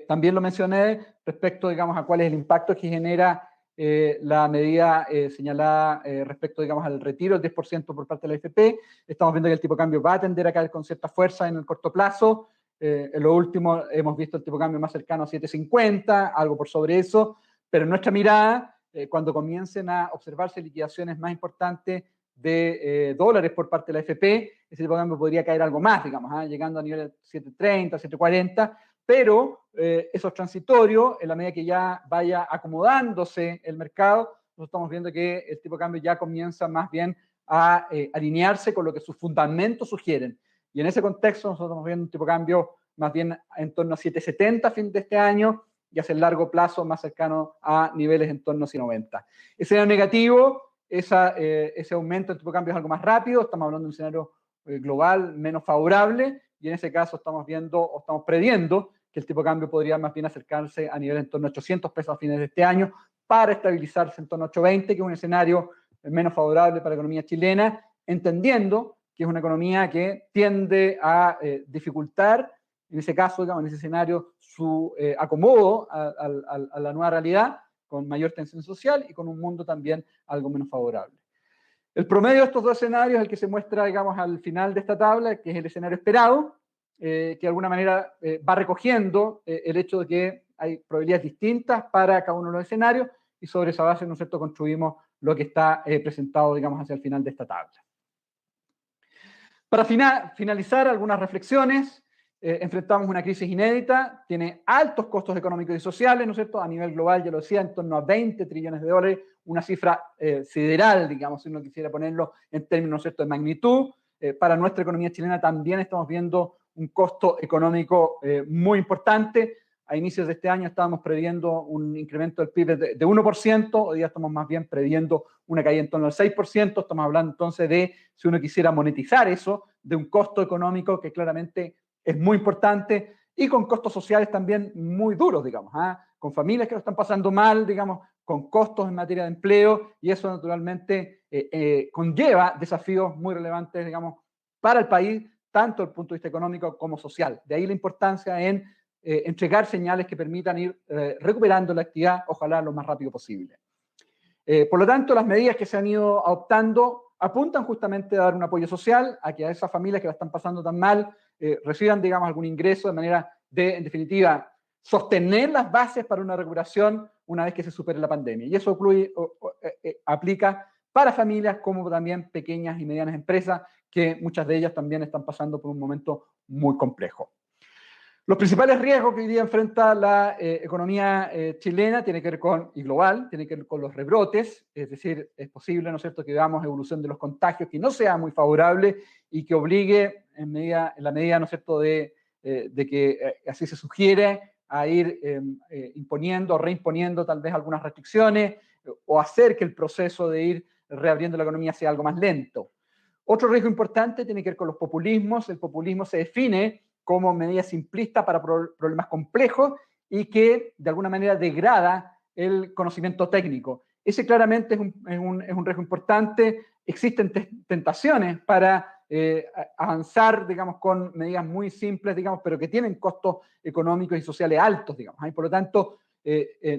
también lo mencioné respecto, digamos, a cuál es el impacto que genera la medida señalada respecto, digamos, al retiro del 10% por parte de la AFP. Estamos viendo que el tipo de cambio va a tender a caer con cierta fuerza en el corto plazo. En lo último hemos visto el tipo de cambio más cercano a 7.50, algo por sobre eso, pero en nuestra mirada, cuando comiencen a observarse liquidaciones más importantes de dólares por parte de la AFP, ese tipo de cambio podría caer algo más, digamos, llegando a niveles 7.30, 7.40, pero eso es transitorio. En la medida que ya vaya acomodándose el mercado, nosotros estamos viendo que el tipo de cambio ya comienza más bien a alinearse con lo que sus fundamentos sugieren. Y en ese contexto nosotros estamos viendo un tipo de cambio más bien en torno a 7.70 a fin de este año y hacia el largo plazo más cercano a niveles en torno a 6.90. Escenario negativo, ese aumento del tipo de cambio es algo más rápido, estamos hablando de un escenario global menos favorable, y en ese caso estamos viendo o estamos previendo que el tipo de cambio podría más bien acercarse a niveles en torno a 800 pesos a fines de este año para estabilizarse en torno a 820, que es un escenario menos favorable para la economía chilena, entendiendo que es una economía que tiende a dificultar, en ese caso, digamos, en ese escenario, su acomodo a la nueva realidad, con mayor tensión social y con un mundo también algo menos favorable. El promedio de estos dos escenarios es el que se muestra, digamos, al final de esta tabla, que es el escenario esperado, que de alguna manera va recogiendo el hecho de que hay probabilidades distintas para cada uno de los escenarios y sobre esa base, ¿no es cierto?, construimos lo que está presentado, digamos, hacia el final de esta tabla. Para finalizar, algunas reflexiones. Enfrentamos una crisis inédita, tiene altos costos económicos y sociales, ¿no es cierto? A nivel global, ya lo decía, en torno a 20 trillones de dólares, una cifra sideral, digamos, si uno quisiera ponerlo en términos, ¿no es cierto?, de magnitud. Para nuestra economía chilena también estamos viendo un costo económico muy importante. A inicios de este año estábamos previendo un incremento del PIB de 1%, hoy día estamos más bien previendo una caída en torno al 6%, estamos hablando entonces de, si uno quisiera monetizar eso, de un costo económico que claramente es muy importante y con costos sociales también muy duros, digamos, con familias que lo están pasando mal, digamos, con costos en materia de empleo, y eso naturalmente conlleva desafíos muy relevantes, digamos, para el país, tanto desde el punto de vista económico como social. De ahí la importancia en entregar señales que permitan ir recuperando la actividad, ojalá lo más rápido posible. Por lo tanto, las medidas que se han ido adoptando apuntan justamente a dar un apoyo social, a que a esas familias que la están pasando tan mal reciban, digamos, algún ingreso de manera de, en definitiva, sostener las bases para una recuperación una vez que se supere la pandemia. Y eso aplica para familias como también pequeñas y medianas empresas, que muchas de ellas también están pasando por un momento muy complejo. Los principales riesgos que hoy día enfrenta la economía chilena tiene que ver con, y global, tiene que ver con los rebrotes, es decir, es posible, ¿no es cierto?, que veamos evolución de los contagios que no sea muy favorable y que obligue, en la medida, ¿no es cierto?, de que así se sugiere, a ir imponiendo o reimponiendo tal vez algunas restricciones o hacer que el proceso de ir reabriendo la economía sea algo más lento. Otro riesgo importante tiene que ver con los populismos. El populismo se define como medida simplista para problemas complejos y que de alguna manera degrada el conocimiento técnico. Ese claramente es un riesgo importante. Existen tentaciones para avanzar, digamos, con medidas muy simples, digamos, pero que tienen costos económicos y sociales altos, digamos. Y por lo tanto,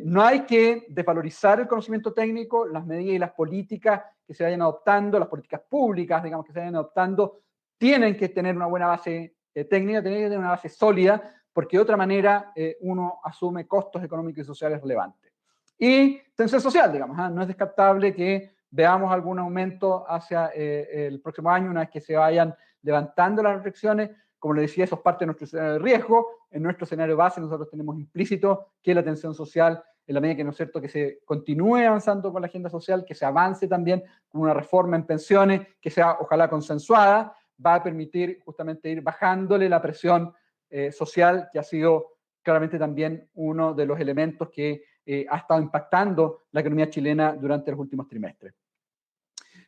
no hay que desvalorizar el conocimiento técnico, las medidas y las políticas que se vayan adoptando, las políticas públicas, digamos, que se vayan adoptando, tienen que tener una buena base técnica, tienen que tener una base sólida porque de otra manera uno asume costos económicos y sociales relevantes. Y tensión social, digamos, no es descartable que veamos algún aumento hacia el próximo año, una vez que se vayan levantando las restricciones. Como les decía, eso es parte de nuestro escenario de riesgo. En nuestro escenario base nosotros tenemos implícito que la tensión social, en la medida que, ¿no es cierto?, que se continúe avanzando con la agenda social, que se avance también con una reforma en pensiones, que sea ojalá consensuada, va a permitir justamente ir bajándole la presión social, que ha sido claramente también uno de los elementos que ha estado impactando la economía chilena durante los últimos trimestres.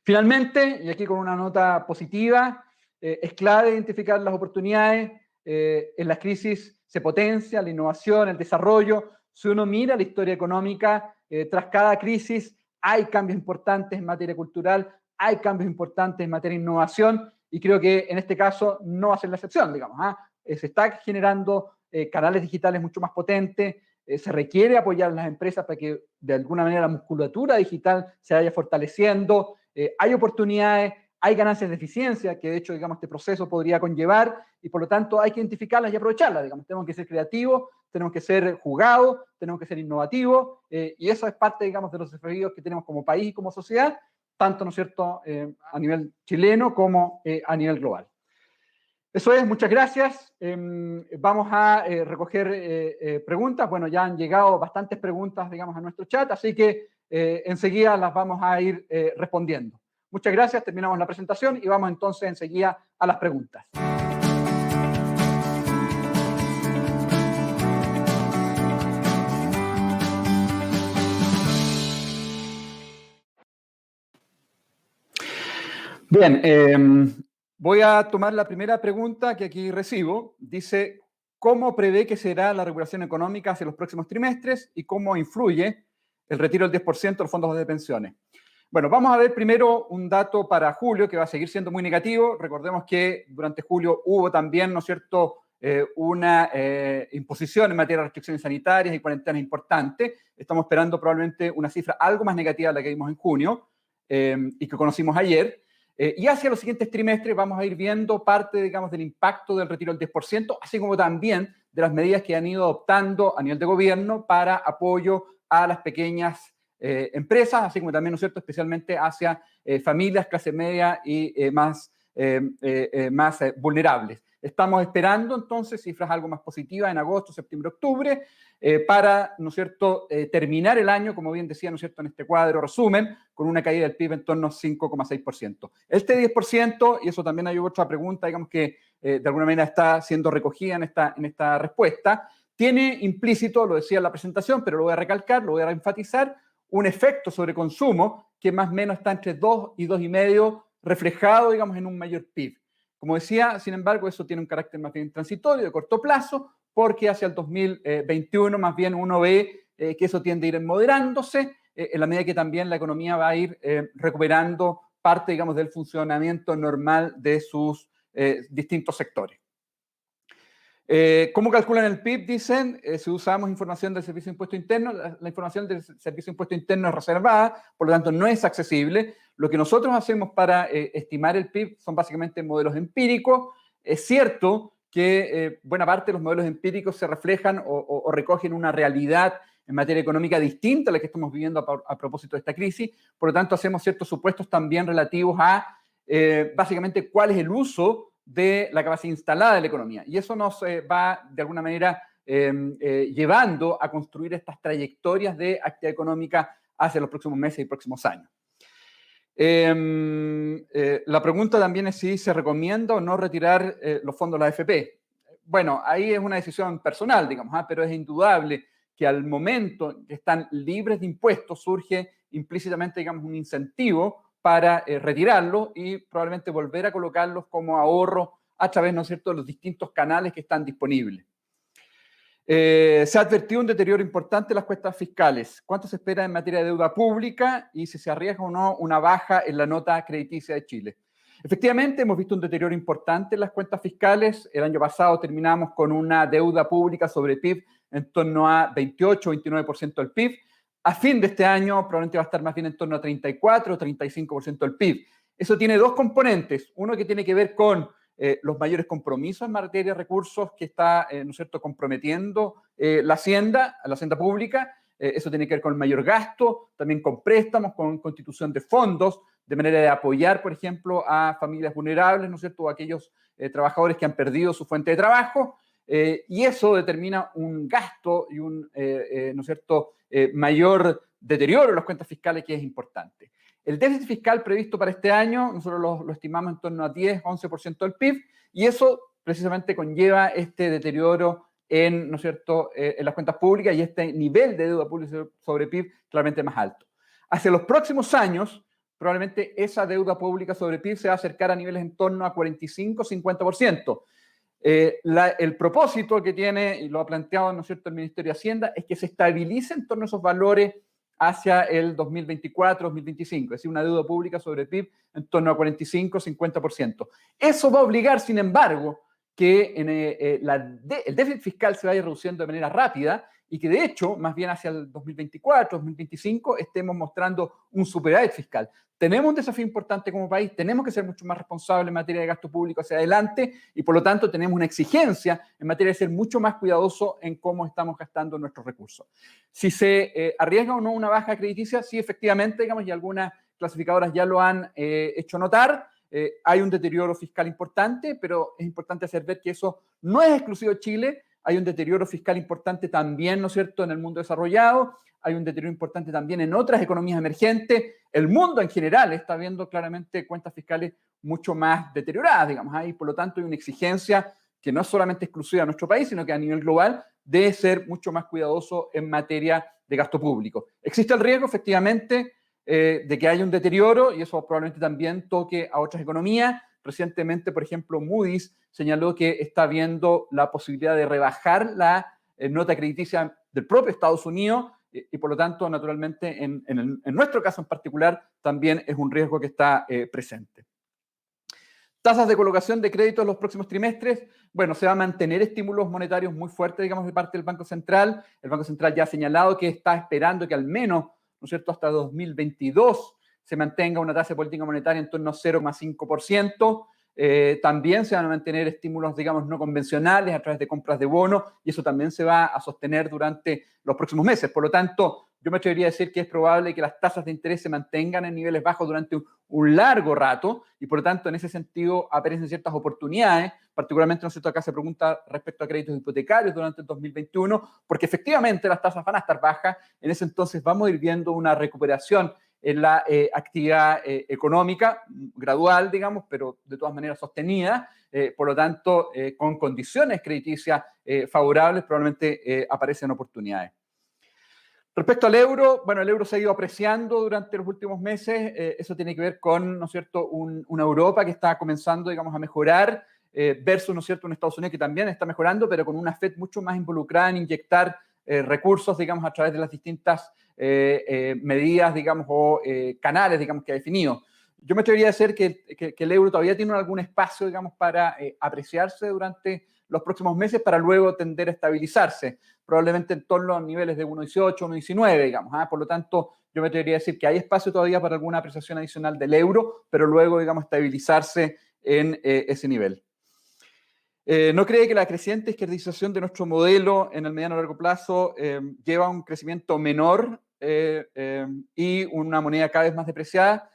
Finalmente, y aquí con una nota positiva, es clave identificar las oportunidades. En las crisis se potencia la innovación, el desarrollo. Si uno mira la historia económica, tras cada crisis hay cambios importantes en materia cultural, hay cambios importantes en materia de innovación, y creo que en este caso no va a ser la excepción, digamos. Se está generando canales digitales mucho más potentes, se requiere apoyar a las empresas para que de alguna manera la musculatura digital se vaya fortaleciendo, hay oportunidades, hay ganancias de eficiencia que de hecho, digamos, este proceso podría conllevar, y por lo tanto hay que identificarlas y aprovecharlas, digamos. Tenemos que ser creativos, tenemos que ser jugados, tenemos que ser innovativos, y eso es parte, digamos, de los desafíos que tenemos como país y como sociedad, tanto, ¿no es cierto?, a nivel chileno como a nivel global. Eso es, muchas gracias. Vamos a recoger preguntas. Bueno, ya han llegado bastantes preguntas, digamos, a nuestro chat, así que enseguida las vamos a ir respondiendo. Muchas gracias, terminamos la presentación y vamos entonces enseguida a las preguntas. Bien, voy a tomar la primera pregunta que aquí recibo. Dice, ¿cómo prevé que será la recuperación económica hacia los próximos trimestres y cómo influye el retiro del 10% de los fondos de pensiones? Bueno, vamos a ver primero un dato para julio que va a seguir siendo muy negativo. Recordemos que durante julio hubo también, ¿no es cierto?, una imposición en materia de restricciones sanitarias y cuarentenas importante. Estamos esperando probablemente una cifra algo más negativa de la que vimos en junio y que conocimos ayer. Y hacia los siguientes trimestres vamos a ir viendo parte, digamos, del impacto del retiro del 10%, así como también de las medidas que han ido adoptando a nivel de gobierno para apoyo a las pequeñas empresas, así como también, ¿no es cierto?, especialmente hacia familias, clase media y más vulnerables. Estamos esperando entonces cifras algo más positivas en agosto, septiembre, octubre, para, ¿no es cierto?, terminar el año, como bien decía, ¿no es cierto?, en este cuadro resumen, con una caída del PIB en torno a 5,6%. Este 10%, y eso también hay otra pregunta, digamos, que de alguna manera está siendo recogida en esta respuesta, tiene implícito, lo decía en la presentación, pero lo voy a recalcar, lo voy a enfatizar, un efecto sobre consumo que más o menos está entre 2 y 2,5, reflejado, digamos, en un mayor PIB. Como decía, sin embargo, eso tiene un carácter más bien transitorio, de corto plazo, porque hacia el 2021 más bien uno ve que eso tiende a ir moderándose en la medida que también la economía va a ir recuperando parte, digamos, del funcionamiento normal de sus distintos sectores. ¿Cómo calculan el PIB? Dicen, si usamos información del Servicio de Impuesto Interno, la información del Servicio de Impuesto Interno es reservada, por lo tanto no es accesible. Lo que nosotros hacemos para estimar el PIB son básicamente modelos empíricos. Es cierto que buena parte de los modelos empíricos se reflejan o recogen una realidad en materia económica distinta a la que estamos viviendo a propósito de esta crisis. Por lo tanto, hacemos ciertos supuestos también relativos a básicamente cuál es el uso de la capacidad instalada de la economía. Y eso nos va, de alguna manera, llevando a construir estas trayectorias de actividad económica hacia los próximos meses y próximos años. La pregunta también es si se recomienda o no retirar los fondos de la AFP. Bueno, ahí es una decisión personal, digamos, pero es indudable que al momento que están libres de impuestos surge implícitamente, digamos, un incentivo para retirarlos y probablemente volver a colocarlos como ahorro a través, ¿no es cierto?, de los distintos canales que están disponibles. Se ha advertido un deterioro importante en las cuentas fiscales. ¿Cuánto se espera en materia de deuda pública y si se arriesga o no una baja en la nota crediticia de Chile? Efectivamente, hemos visto un deterioro importante en las cuentas fiscales. El año pasado terminamos con una deuda pública sobre PIB en torno a 28-29% del PIB. A fin de este año probablemente va a estar más bien en torno a 34 o 35% del PIB. Eso tiene dos componentes. Uno que tiene que ver con los mayores compromisos en materia de recursos que está, ¿no es cierto?, comprometiendo la Hacienda pública. Eso tiene que ver con el mayor gasto, también con préstamos, con constitución de fondos, de manera de apoyar, por ejemplo, a familias vulnerables, ¿no es cierto?, o a aquellos trabajadores que han perdido su fuente de trabajo. Y eso determina un gasto y un, ¿no es cierto?, mayor deterioro en las cuentas fiscales, que es importante. El déficit fiscal previsto para este año, nosotros lo estimamos en torno a 10-11% del PIB, y eso precisamente conlleva este deterioro en, ¿no es cierto?, en las cuentas públicas y este nivel de deuda pública sobre PIB claramente más alto. Hacia los próximos años, probablemente esa deuda pública sobre PIB se va a acercar a niveles en torno a 45-50%. El propósito que tiene, y lo ha planteado, ¿no es cierto?, el Ministerio de Hacienda, es que se estabilice en torno a esos valores hacia el 2024-2025, es decir, una deuda pública sobre PIB en torno a 45-50%. Eso va a obligar, sin embargo, que el déficit fiscal se vaya reduciendo de manera rápida y que, de hecho, más bien hacia el 2024-2025 estemos mostrando un superávit fiscal. Tenemos un desafío importante como país, tenemos que ser mucho más responsables en materia de gasto público hacia adelante y, por lo tanto, tenemos una exigencia en materia de ser mucho más cuidadosos en cómo estamos gastando nuestros recursos. Si se arriesga o no una baja crediticia, sí, efectivamente, digamos, y algunas clasificadoras ya lo han hecho notar. Hay un deterioro fiscal importante, pero es importante hacer ver que eso no es exclusivo de Chile. Hay un deterioro fiscal importante también, ¿no es cierto?, en el mundo desarrollado. Hay un deterioro importante también en otras economías emergentes. El mundo en general está viendo claramente cuentas fiscales mucho más deterioradas, digamos. Ahí, por lo tanto, hay una exigencia que no es solamente exclusiva de nuestro país, sino que a nivel global de ser mucho más cuidadoso en materia de gasto público. Existe el riesgo, efectivamente, de que haya un deterioro y eso probablemente también toque a otras economías. Recientemente, por ejemplo, Moody's señaló que está viendo la posibilidad de rebajar la nota crediticia del propio Estados Unidos y por lo tanto, naturalmente, en nuestro caso en particular, también es un riesgo que está presente. Tasas de colocación de crédito en los próximos trimestres. Bueno, se va a mantener estímulos monetarios muy fuertes, digamos, de parte del Banco Central. El Banco Central ya ha señalado que está esperando que al menos, ¿no es cierto?, hasta 2022 se mantenga una tasa de política monetaria en torno a 0,5%. También se van a mantener estímulos, digamos, no convencionales a través de compras de bonos y eso también se va a sostener durante los próximos meses. Por lo tanto, yo me atrevería a decir que es probable que las tasas de interés se mantengan en niveles bajos durante un largo rato y, por lo tanto, en ese sentido aparecen ciertas oportunidades, particularmente, ¿no es cierto?, acá se pregunta respecto a créditos hipotecarios durante el 2021, porque efectivamente las tasas van a estar bajas, en ese entonces vamos a ir viendo una recuperación en la actividad económica, gradual, digamos, pero de todas maneras sostenida, por lo tanto, con condiciones crediticias favorables, probablemente aparecen oportunidades. Respecto al euro, bueno, el euro se ha ido apreciando durante los últimos meses, eso tiene que ver con, ¿no es cierto?, una Europa que está comenzando, digamos, a mejorar, versus, ¿no es cierto?, un Estados Unidos que también está mejorando, pero con una Fed mucho más involucrada en inyectar recursos, digamos, a través de las distintas medidas, digamos, o canales, digamos, que ha definido. Yo me atrevería a decir que el euro todavía tiene algún espacio, digamos, para apreciarse durante los próximos meses para luego tender a estabilizarse, probablemente en torno a niveles de 1,18, 1,19, digamos. Por lo tanto, yo me atrevería a decir que hay espacio todavía para alguna apreciación adicional del euro, pero luego, digamos, estabilizarse en ese nivel. ¿No cree que la creciente izquierdización de nuestro modelo en el mediano y largo plazo lleva a un crecimiento menor y una moneda cada vez más depreciada?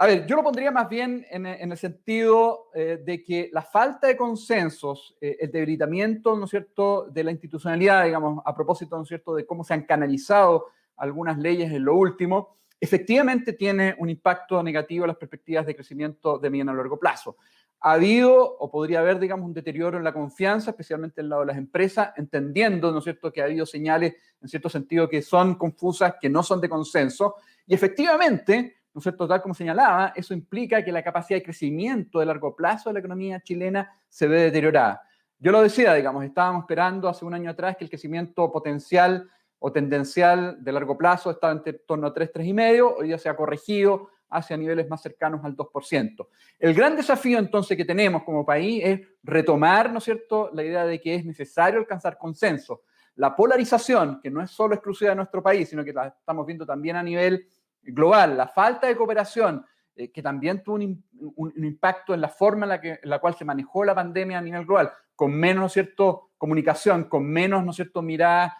A ver, yo lo pondría más bien en el sentido de que la falta de consensos, el debilitamiento, ¿no es cierto?, de la institucionalidad, digamos, a propósito, ¿no es cierto?, de cómo se han canalizado algunas leyes en lo último, efectivamente tiene un impacto negativo en las perspectivas de crecimiento de mediano a largo plazo. Ha habido o podría haber, digamos, un deterioro en la confianza, especialmente en el lado de las empresas, entendiendo, ¿no es cierto?, que ha habido señales, en cierto sentido, que son confusas, que no son de consenso, y efectivamente, ¿no es cierto?, tal como señalaba, eso implica que la capacidad de crecimiento de largo plazo de la economía chilena se ve deteriorada. Yo lo decía, digamos, estábamos esperando hace un año atrás que el crecimiento potencial o tendencial de largo plazo estaba en torno a 3, 3,5, hoy ya se ha corregido hacia niveles más cercanos al 2%. El gran desafío entonces que tenemos como país es retomar, ¿no es cierto?, la idea de que es necesario alcanzar consenso. La polarización, que no es solo exclusiva de nuestro país, sino que la estamos viendo también a nivel global, la falta de cooperación que también tuvo un impacto en la forma en la cual se manejó la pandemia a nivel global, con menos, ¿no es cierto?, comunicación, con menos, ¿no es cierto?, miradas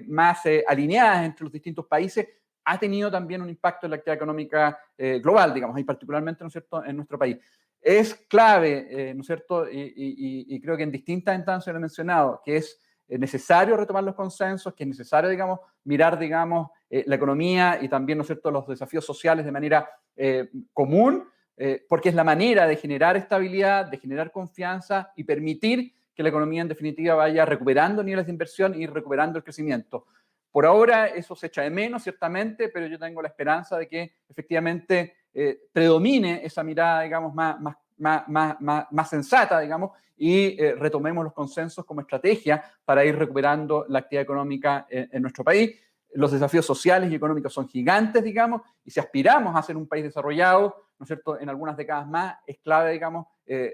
más alineadas entre los distintos países, ha tenido también un impacto en la actividad económica global, digamos, y particularmente, ¿no es cierto?, en nuestro país. Es clave, ¿no es cierto?, y creo que en distintas instancias lo he mencionado, que es necesario retomar los consensos, que es necesario, digamos, mirar, digamos, la economía y también, ¿no es cierto?, los desafíos sociales de manera común, porque es la manera de generar estabilidad, de generar confianza y permitir que la economía en definitiva vaya recuperando niveles de inversión y recuperando el crecimiento. Por ahora eso se echa de menos, ciertamente, pero yo tengo la esperanza de que efectivamente predomine esa mirada, digamos, más sensata, digamos, y retomemos los consensos como estrategia para ir recuperando la actividad económica en nuestro país. Los desafíos sociales y económicos son gigantes, digamos, y si aspiramos a ser un país desarrollado, ¿no es cierto?, en algunas décadas más, es clave, digamos,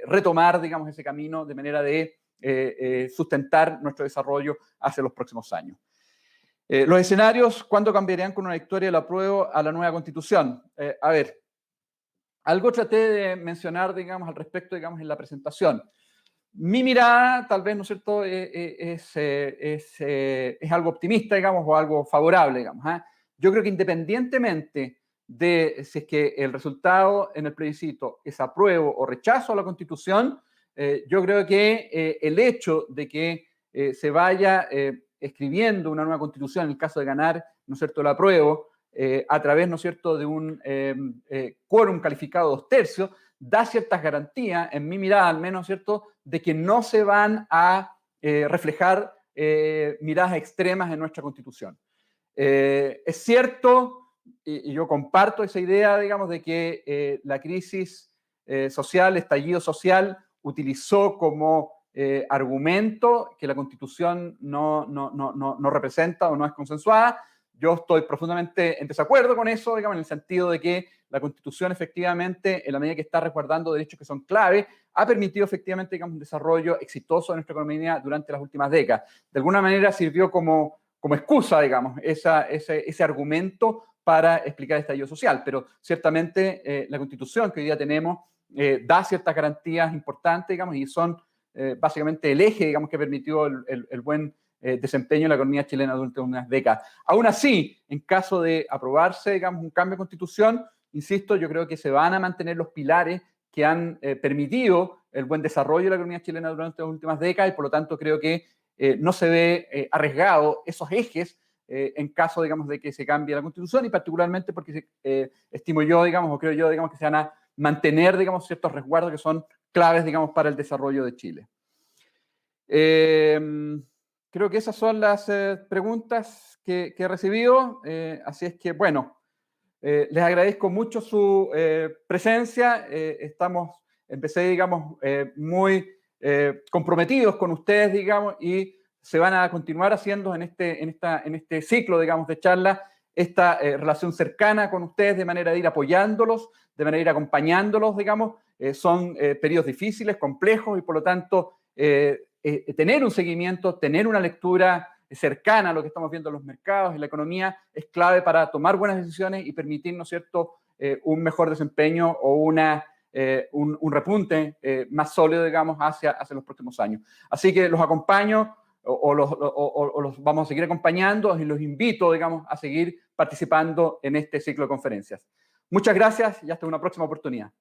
retomar, digamos, ese camino de manera de sustentar nuestro desarrollo hacia los próximos años. Los escenarios, ¿cuándo cambiarían con una victoria del apruebo a la nueva Constitución? A ver, algo traté de mencionar, digamos, al respecto, digamos, en la presentación. Mi mirada, tal vez, ¿no es cierto?, es algo optimista, digamos, o algo favorable, digamos. Yo creo que independientemente de si es que el resultado en el plebiscito es apruebo o rechazo a la Constitución, yo creo que el hecho de que se vaya escribiendo una nueva Constitución, en el caso de ganar, ¿no es cierto?, el apruebo, a través, ¿no es cierto?, de un quórum calificado 2/3, da ciertas garantías, en mi mirada al menos, ¿cierto?, de que no se van a reflejar miradas extremas en nuestra Constitución. Es cierto, y yo comparto esa idea, digamos, de que la crisis social, estallido social, utilizó como argumento que la Constitución no representa o no es consensuada. Yo estoy profundamente en desacuerdo con eso, digamos, en el sentido de que la Constitución efectivamente, en la medida que está resguardando derechos que son clave, ha permitido efectivamente, digamos, un desarrollo exitoso de nuestra economía durante las últimas décadas. De alguna manera sirvió como excusa, digamos, ese argumento para explicar el estallido social, pero ciertamente la Constitución que hoy día tenemos da ciertas garantías importantes, digamos, y son básicamente el eje, digamos, que permitió el buen desempeño en la economía chilena durante unas décadas. Aún así, en caso de aprobarse, digamos, un cambio de Constitución, insisto, yo creo que se van a mantener los pilares que han permitido el buen desarrollo de la economía chilena durante las últimas décadas y por lo tanto creo que no se ve arriesgado esos ejes en caso, digamos, de que se cambie la Constitución y particularmente porque estimo yo, digamos, o creo yo, digamos, que se van a mantener, digamos, ciertos resguardos que son claves, digamos, para el desarrollo de Chile. Creo que esas son las preguntas que he recibido, así es que, bueno, les agradezco mucho su presencia, empecé, digamos, muy comprometidos con ustedes, digamos, y se van a continuar haciendo en este ciclo, digamos, de charlas, esta relación cercana con ustedes de manera de ir apoyándolos, de manera de ir acompañándolos, digamos. Son periodos difíciles, complejos, y por lo tanto tener un seguimiento, tener una lectura cercana a lo que estamos viendo en los mercados y la economía es clave para tomar buenas decisiones y permitir, ¿no es cierto?, un mejor desempeño o un repunte más sólido, digamos, hacia los próximos años. Así que los acompaño o los vamos a seguir acompañando y los invito, digamos, a seguir participando en este ciclo de conferencias. Muchas gracias y hasta una próxima oportunidad.